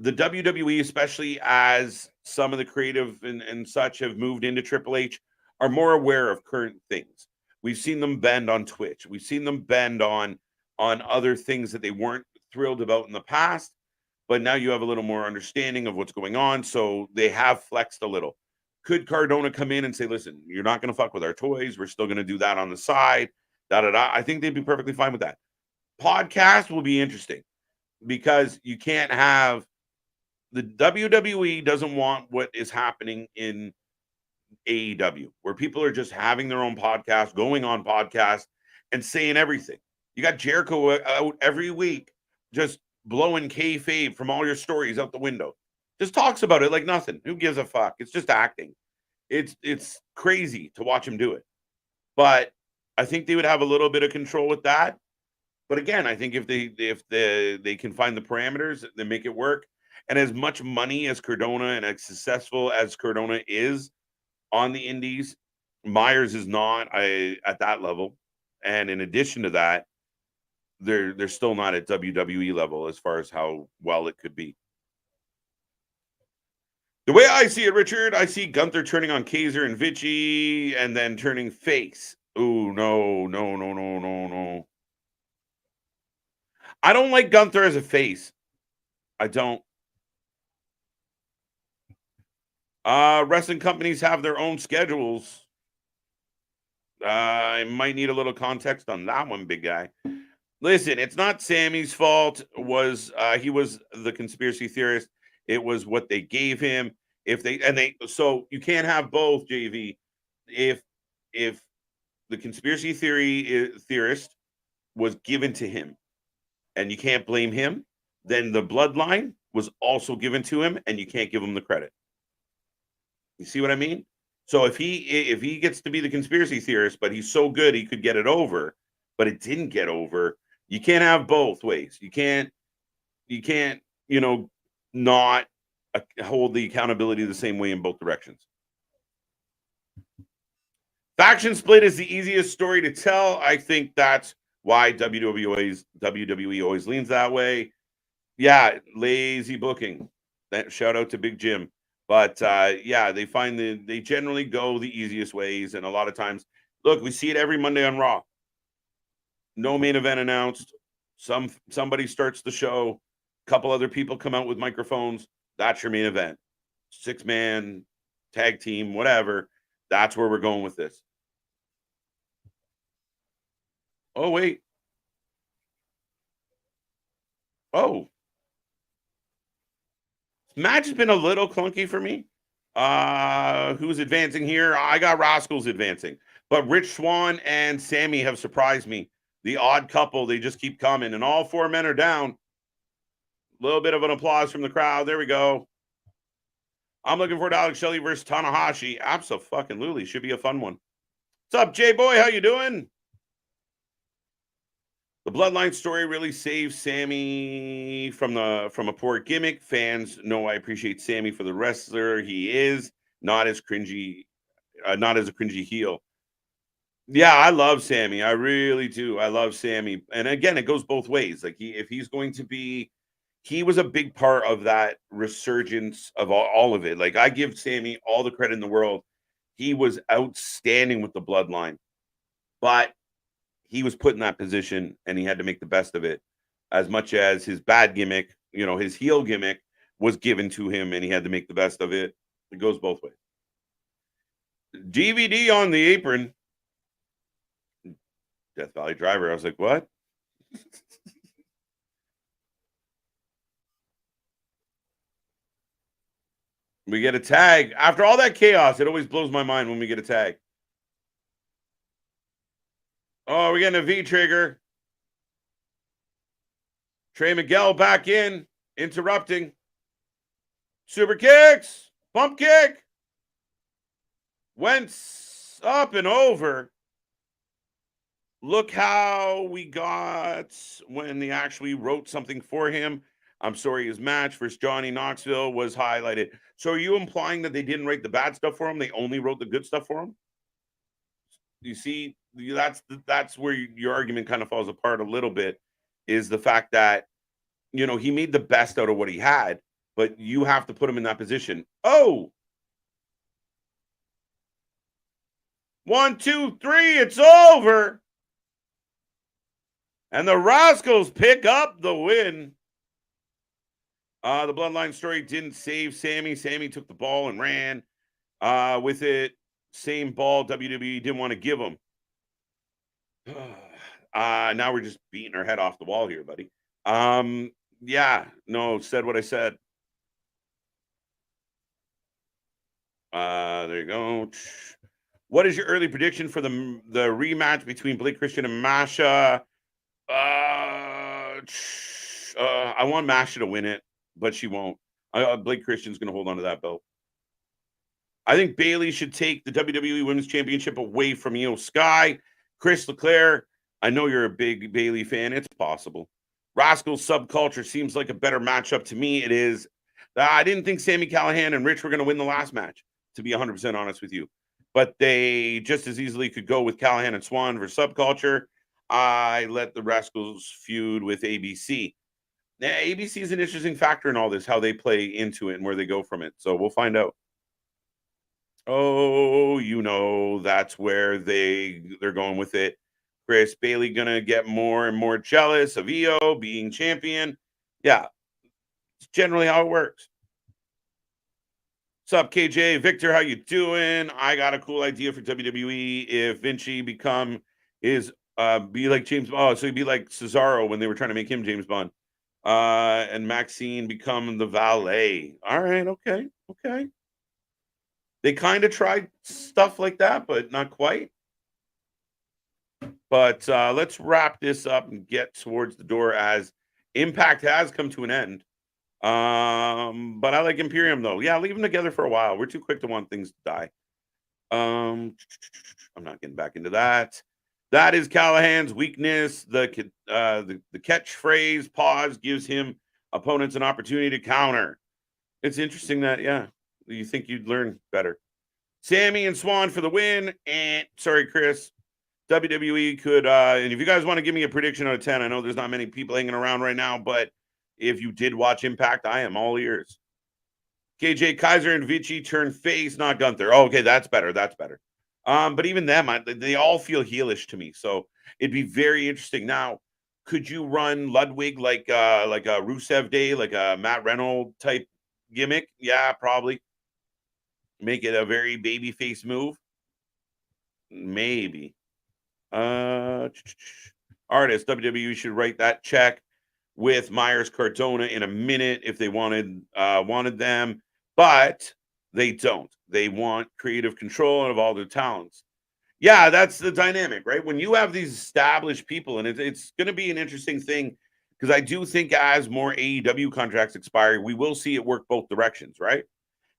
The WWE, especially as some of the creative and such have moved into Triple H, are more aware of current things. We've seen them bend on Twitch. We've seen them bend on other things that they weren't thrilled about in the past. but now you have a little more understanding of what's going on. So they have flexed a little. Could Cardona come in and say, listen, you're not going to fuck with our toys. We're still going to do that on the side. Da, da, da. I think they'd be perfectly fine with that. Podcast will be interesting because you can't have the WWE doesn't want what is happening in AEW, where people are just having their own podcast, going on podcast and saying everything. You got Jericho out every week, just blowing kayfabe from all your stories out the window. Just talks about it like nothing. Who gives a fuck? It's just acting. It's crazy to watch him do it. But I think they would have a little bit of control with that. But again, I think if they can find the parameters, they make it work. And as much money as Cardona and as successful as Cardona is on the indies, Myers is not at that level. And in addition to that, they're still not at WWE level as far as how well it could be. The way I see it, Richard, I see Gunther turning on Kaiser and Vichy and then turning face. Ooh, no. I don't like Gunther as a face. I don't. Wrestling companies have their own schedules. I might need a little context on that one, big guy. Listen, it's not Sammy's fault. He was the conspiracy theorist. It was what they gave him. So you can't have both, JV. If the conspiracy theorist was given to him, and you can't blame him, then the bloodline was also given to him, and you can't give him the credit. You see what I mean? So if he gets to be the conspiracy theorist, but he's so good he could get it over, but it didn't get over, you can't have both ways. You can't, not hold the accountability the same way in both directions. Faction split is the easiest story to tell. I think that's why WWE always leans that way. Yeah, lazy booking. That shout out to Big Jim. But they generally go the easiest ways, and a lot of times, look, we see it every Monday on Raw. No main event announced. Somebody starts the show. A couple other people come out with microphones. That's your main event. 6-man tag team, whatever. That's where we're going with this. Oh, wait. Oh. Match has been a little clunky for me. Who's advancing here? I got Rascals advancing. But Rich Swann and Sammy have surprised me. The odd couple, they just keep coming. And all 4 men are down. A little bit of an applause from the crowd. There we go. I'm looking forward to Alex Shelley versus Tanahashi. Abso-fucking-lutely. Should be a fun one. What's up, J-Boy? How you doing? The Bloodline story really saved Sammy from a poor gimmick. Fans know I appreciate Sammy for the wrestler he is, not as a cringy heel. Yeah, I love Sammy. I really do. I love Sammy. And again, it goes both ways. Like he was a big part of that resurgence of all of it. Like I give Sammy all the credit in the world. He was outstanding with the Bloodline. But he was put in that position and he had to make the best of it, as much as his bad gimmick, his heel gimmick was given to him and he had to make the best of it. It goes both ways. DVD on the apron. Death Valley Driver. I was like, what? We get a tag. After all that chaos, it always blows my mind when we get a tag. Oh, we're getting a V-trigger. Trey Miguel back in, interrupting. Super kicks. Bump kick. Went up and over. Look how we got when they actually wrote something for him. I'm sorry, his match versus Johnny Knoxville was highlighted. So are you implying that they didn't write the bad stuff for him? They only wrote the good stuff for him? You see, that's where your argument kind of falls apart a little bit, is the fact that, he made the best out of what he had, but you have to put him in that position. Oh, 1, 2, 3, it's over. And the Rascals pick up the win. The bloodline story didn't save Sammy. Sammy took the ball and ran with it. Same ball WWE didn't want to give him. Now we're just beating our head off the wall here, buddy. Yeah, no, said what I said. There you go. What is your early prediction for the rematch between Blake Christian and Masha? I want Masha to win it, but she won't. Blake Christian's going to hold on to that belt. I think Bayley should take the WWE Women's Championship away from Io Sky. Chris Leclerc, I know you're a big Bayley fan. It's possible. Rascal's Subculture seems like a better matchup to me. It is. I didn't think Sami Callihan and Rich were going to win the last match, to be 100% honest with you. But they just as easily could go with Callihan and Swan for Subculture. I let the Rascals feud with ABC. Now, ABC is an interesting factor in all this, how they play into it and where they go from it. So we'll find out. Oh, you know, that's where they're going with it. Chris Bailey gonna get more and more jealous of Io being champion. Yeah, it's generally how it works. What's up, KJ? Victor, how you doing? I got a cool idea for WWE. If Vinci be like James Bond. Oh, so he'd be like Cesaro when they were trying to make him James Bond. And Maxine become the valet. All right, okay. They kind of tried stuff like that, but not quite. But let's wrap this up and get towards the door as Impact has come to an end. But I like Imperium, though. Yeah, leave them together for a while. We're too quick to want things to die. I'm not getting back into that. That is Callahan's weakness. The catchphrase pause gives him opponents an opportunity to counter. It's interesting that, yeah, you think you'd learn better. Sammy and Swan for the win. And sorry, Chris. WWE could, and if you guys want to give me a prediction out of 10, I know there's not many people hanging around right now, but if you did watch Impact, I am all ears. KJ Kaiser and Vici turn face, not Gunther. Oh, okay, that's better. But even them, they all feel heelish to me. So it'd be very interesting. Now, could you run Ludwig like a Rusev Day, like a Matt Reynolds type gimmick? Yeah, probably. Make it a very babyface move. Maybe. Artist WWE should write that check with Myers Cardona in a minute if they wanted them, but they don't. They want creative control of all their talents. Yeah, that's the dynamic, right? When you have these established people, and it's going to be an interesting thing because I do think as more AEW contracts expire, we will see it work both directions, right?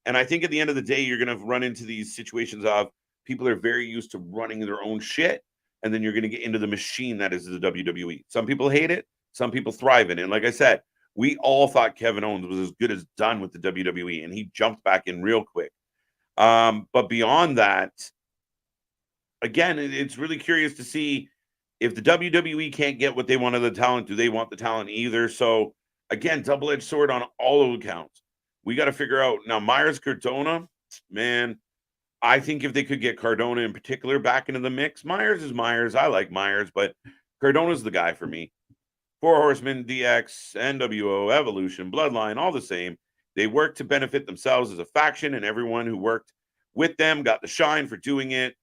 And I think at the end of the day, you're going to run into these situations of people are very used to running their own shit, and then you're going to get into the machine that is the WWE. Some people hate it. Some people thrive in it. And like I said, we all thought Kevin Owens was as good as done with the WWE, and he jumped back in real quick. But beyond that, again, it's really curious to see if the WWE can't get what they want of the talent, do they want the talent either? So again, double-edged sword on all accounts. We got to figure out now. Myers Cardona, man, I think if they could get Cardona in particular back into the mix, Myers is Myers. I like Myers, but Cardona's the guy for me. Four Horsemen, DX, NWO, Evolution, Bloodline, all the same. They work to benefit themselves as a faction, and everyone who worked with them got the shine for doing it.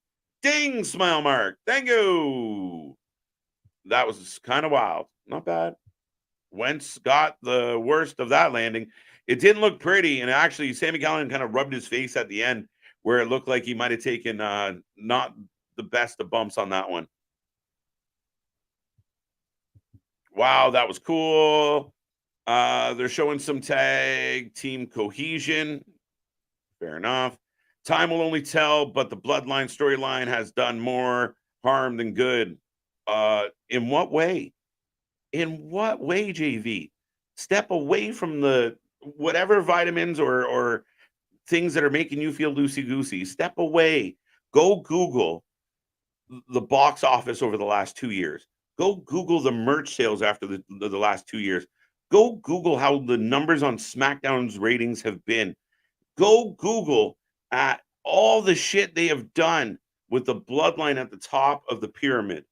Ding, smile mark. Thank you. That was kind of wild. Not bad. Wentz got the worst of that landing. It didn't look pretty, and actually, Sami Callihan kind of rubbed his face at the end where it looked like he might have taken not the best of bumps on that one. Wow, that was cool. They're showing some tag team cohesion. Fair enough. Time will only tell, but the Bloodline storyline has done more harm than good. In what way? In what way, JV? Step away from the whatever vitamins or things that are making you feel loosey-goosey. Step away. Go Google the box office over the last 2 years. Go Google the merch sales after the last 2 years. Go Google how the numbers on SmackDown's ratings have been. Go Google at all the shit they have done with the Bloodline at the top of the pyramid.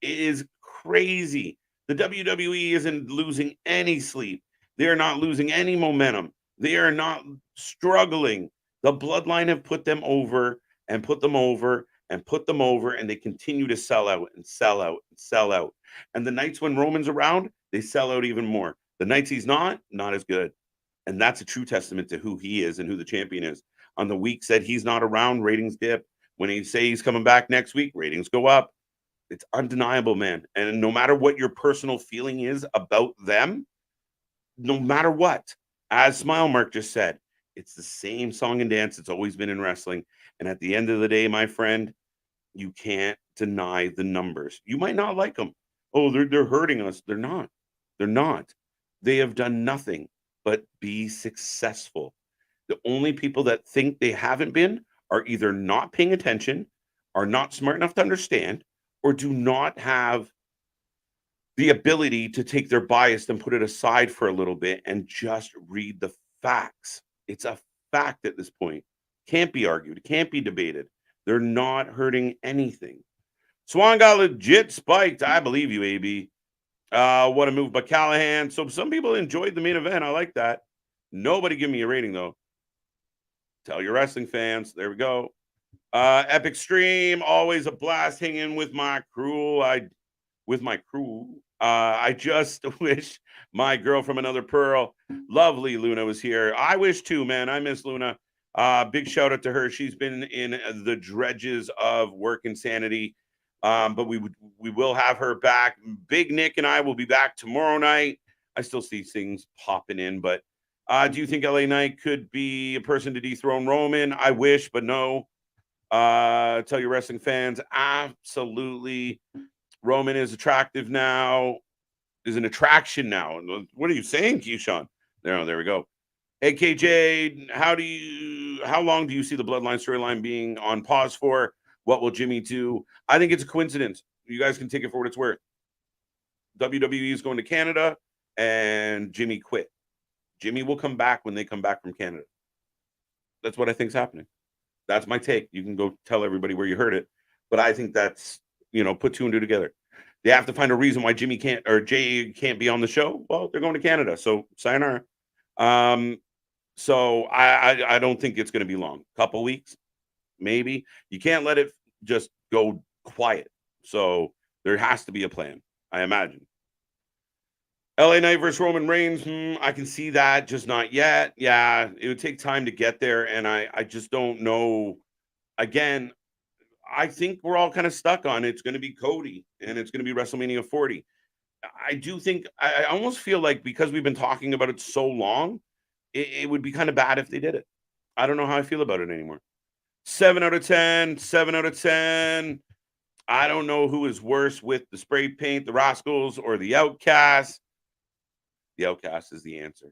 It is crazy. The WWE isn't losing any sleep. They are not losing any momentum. They are not struggling. The bloodline have put them over and put them over and put them over, and they continue to sell out and sell out and sell out. And the nights when Roman's around, they sell out even more. The nights he's not as good. And that's a true testament to who he is and who the champion is. On the weeks that he's not around, ratings dip. When he say he's coming back next week, ratings go up. It's undeniable, man. And no matter what your personal feeling is about them, no matter what, as Smile Mark just said, it's the same song and dance it's always been in wrestling. And at the end of the day, my friend, you can't deny the numbers. You might not like them. Oh, they're hurting us. They're not. They're not. They have done nothing but be successful. The only people that think they haven't been are either not paying attention, are not smart enough to understand, or do not have the ability to take their bias and put it aside for a little bit and just read the facts. It's a fact at this point. Can't be argued. Can't be debated. They're not hurting anything. Swan got legit spiked. I believe you, AB. What a move by Callahan. So some people enjoyed the main event. I like that. Nobody give me a rating, though. Tell your wrestling fans. There we go. Epic stream. Always a blast hanging with my crew. I just wish my girl from another pearl, lovely Luna, was here. I wish too, man. I miss Luna. Big shout out to her. She's been in the dredges of work insanity. But we will have her back. Big Nick and I will be back tomorrow night. I still see things popping in, but do you think LA Knight could be a person to dethrone Roman? I wish, but no. Tell your wrestling fans, absolutely. Roman is attractive now, is an attraction now. What are you saying, Keyshawn? There we go. Hey, KJ, how long do you see the Bloodline storyline being on pause for? What will Jimmy do? I think it's a coincidence. You guys can take it for what it's worth. WWE is going to Canada, and Jimmy quit. Jimmy will come back when they come back from Canada. That's what I think is happening. That's my take. You can go tell everybody where you heard it. But I think that's, put two and two together. They have to find a reason why Jay can't be on the show. Well, they're going to Canada. So sayonara. So I don't think it's going to be long. Couple weeks, maybe. You can't let it just go quiet. So there has to be a plan, I imagine. LA Knight versus Roman Reigns. I can see that, just not yet. Yeah, it would take time to get there. And I just don't know. Again, I think we're all kind of stuck on it's going to be Cody and it's going to be WrestleMania 40. I do think, I almost feel like because we've been talking about it so long, it would be kind of bad if they did it. I don't know how I feel about it anymore. 7 out of 10, 7 out of 10. I don't know who is worse with the spray paint, the Rascals or the Outcasts. The Outcast is the answer.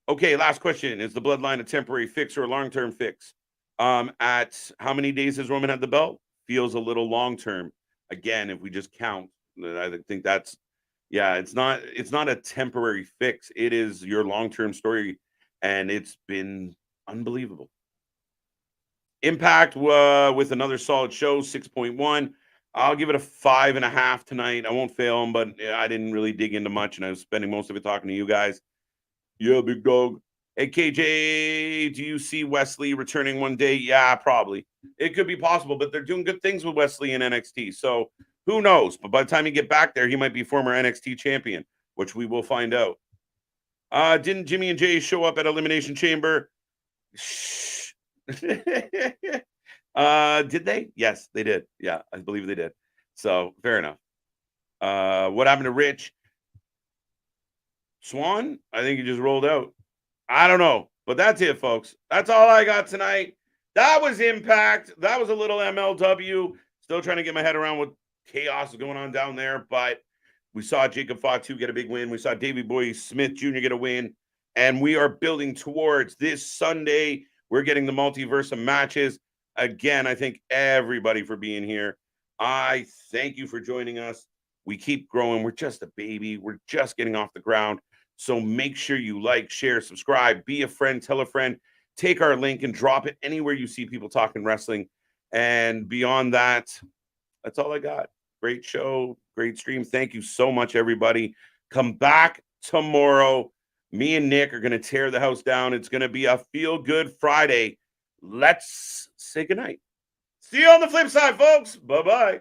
Okay, last question. Is the Bloodline a temporary fix or a long-term fix? At how many days has Roman had the belt? Feels a little long-term. Again, if we just count, I think that's, it's not a temporary fix. It is your long-term story, and it's been unbelievable. Impact with another solid show, 6.1. I'll give it a 5.5 tonight. I won't fail them, but I didn't really dig into much, and I was spending most of it talking to you guys. Yeah, big dog. Hey, KJ, do you see Wesley returning one day? Yeah, probably. It could be possible, but they're doing good things with Wesley in NXT, so who knows? But by the time you get back there, he might be former NXT champion, which we will find out. Didn't Jimmy and Jay show up at Elimination Chamber? Shh. Did they? Yes, they did. Yeah, I believe they did. So fair enough. What happened to Rich Swan? I think he just rolled out. I don't know, but that's it, folks. That's all I got tonight. That was Impact. That was a little MLW. Still trying to get my head around what chaos is going on down there, but we saw Jacob Fatu get a big win. We saw Davey Boy Smith Jr. get a win, and we are building towards this Sunday. We're getting the multiverse of matches. Again, I thank everybody for being here. I thank you for joining us. We keep growing. We're just a baby. We're just getting off the ground. So make sure you like, share, subscribe, be a friend, tell a friend, take our link and drop it anywhere you see people talking wrestling. And beyond that, that's all I got. Great show, great stream. Thank you so much, everybody. Come back tomorrow. Me and Nick are going to tear the house down. It's going to be a feel-good Friday. Let's say goodnight. See you on the flip side, folks. Bye-bye.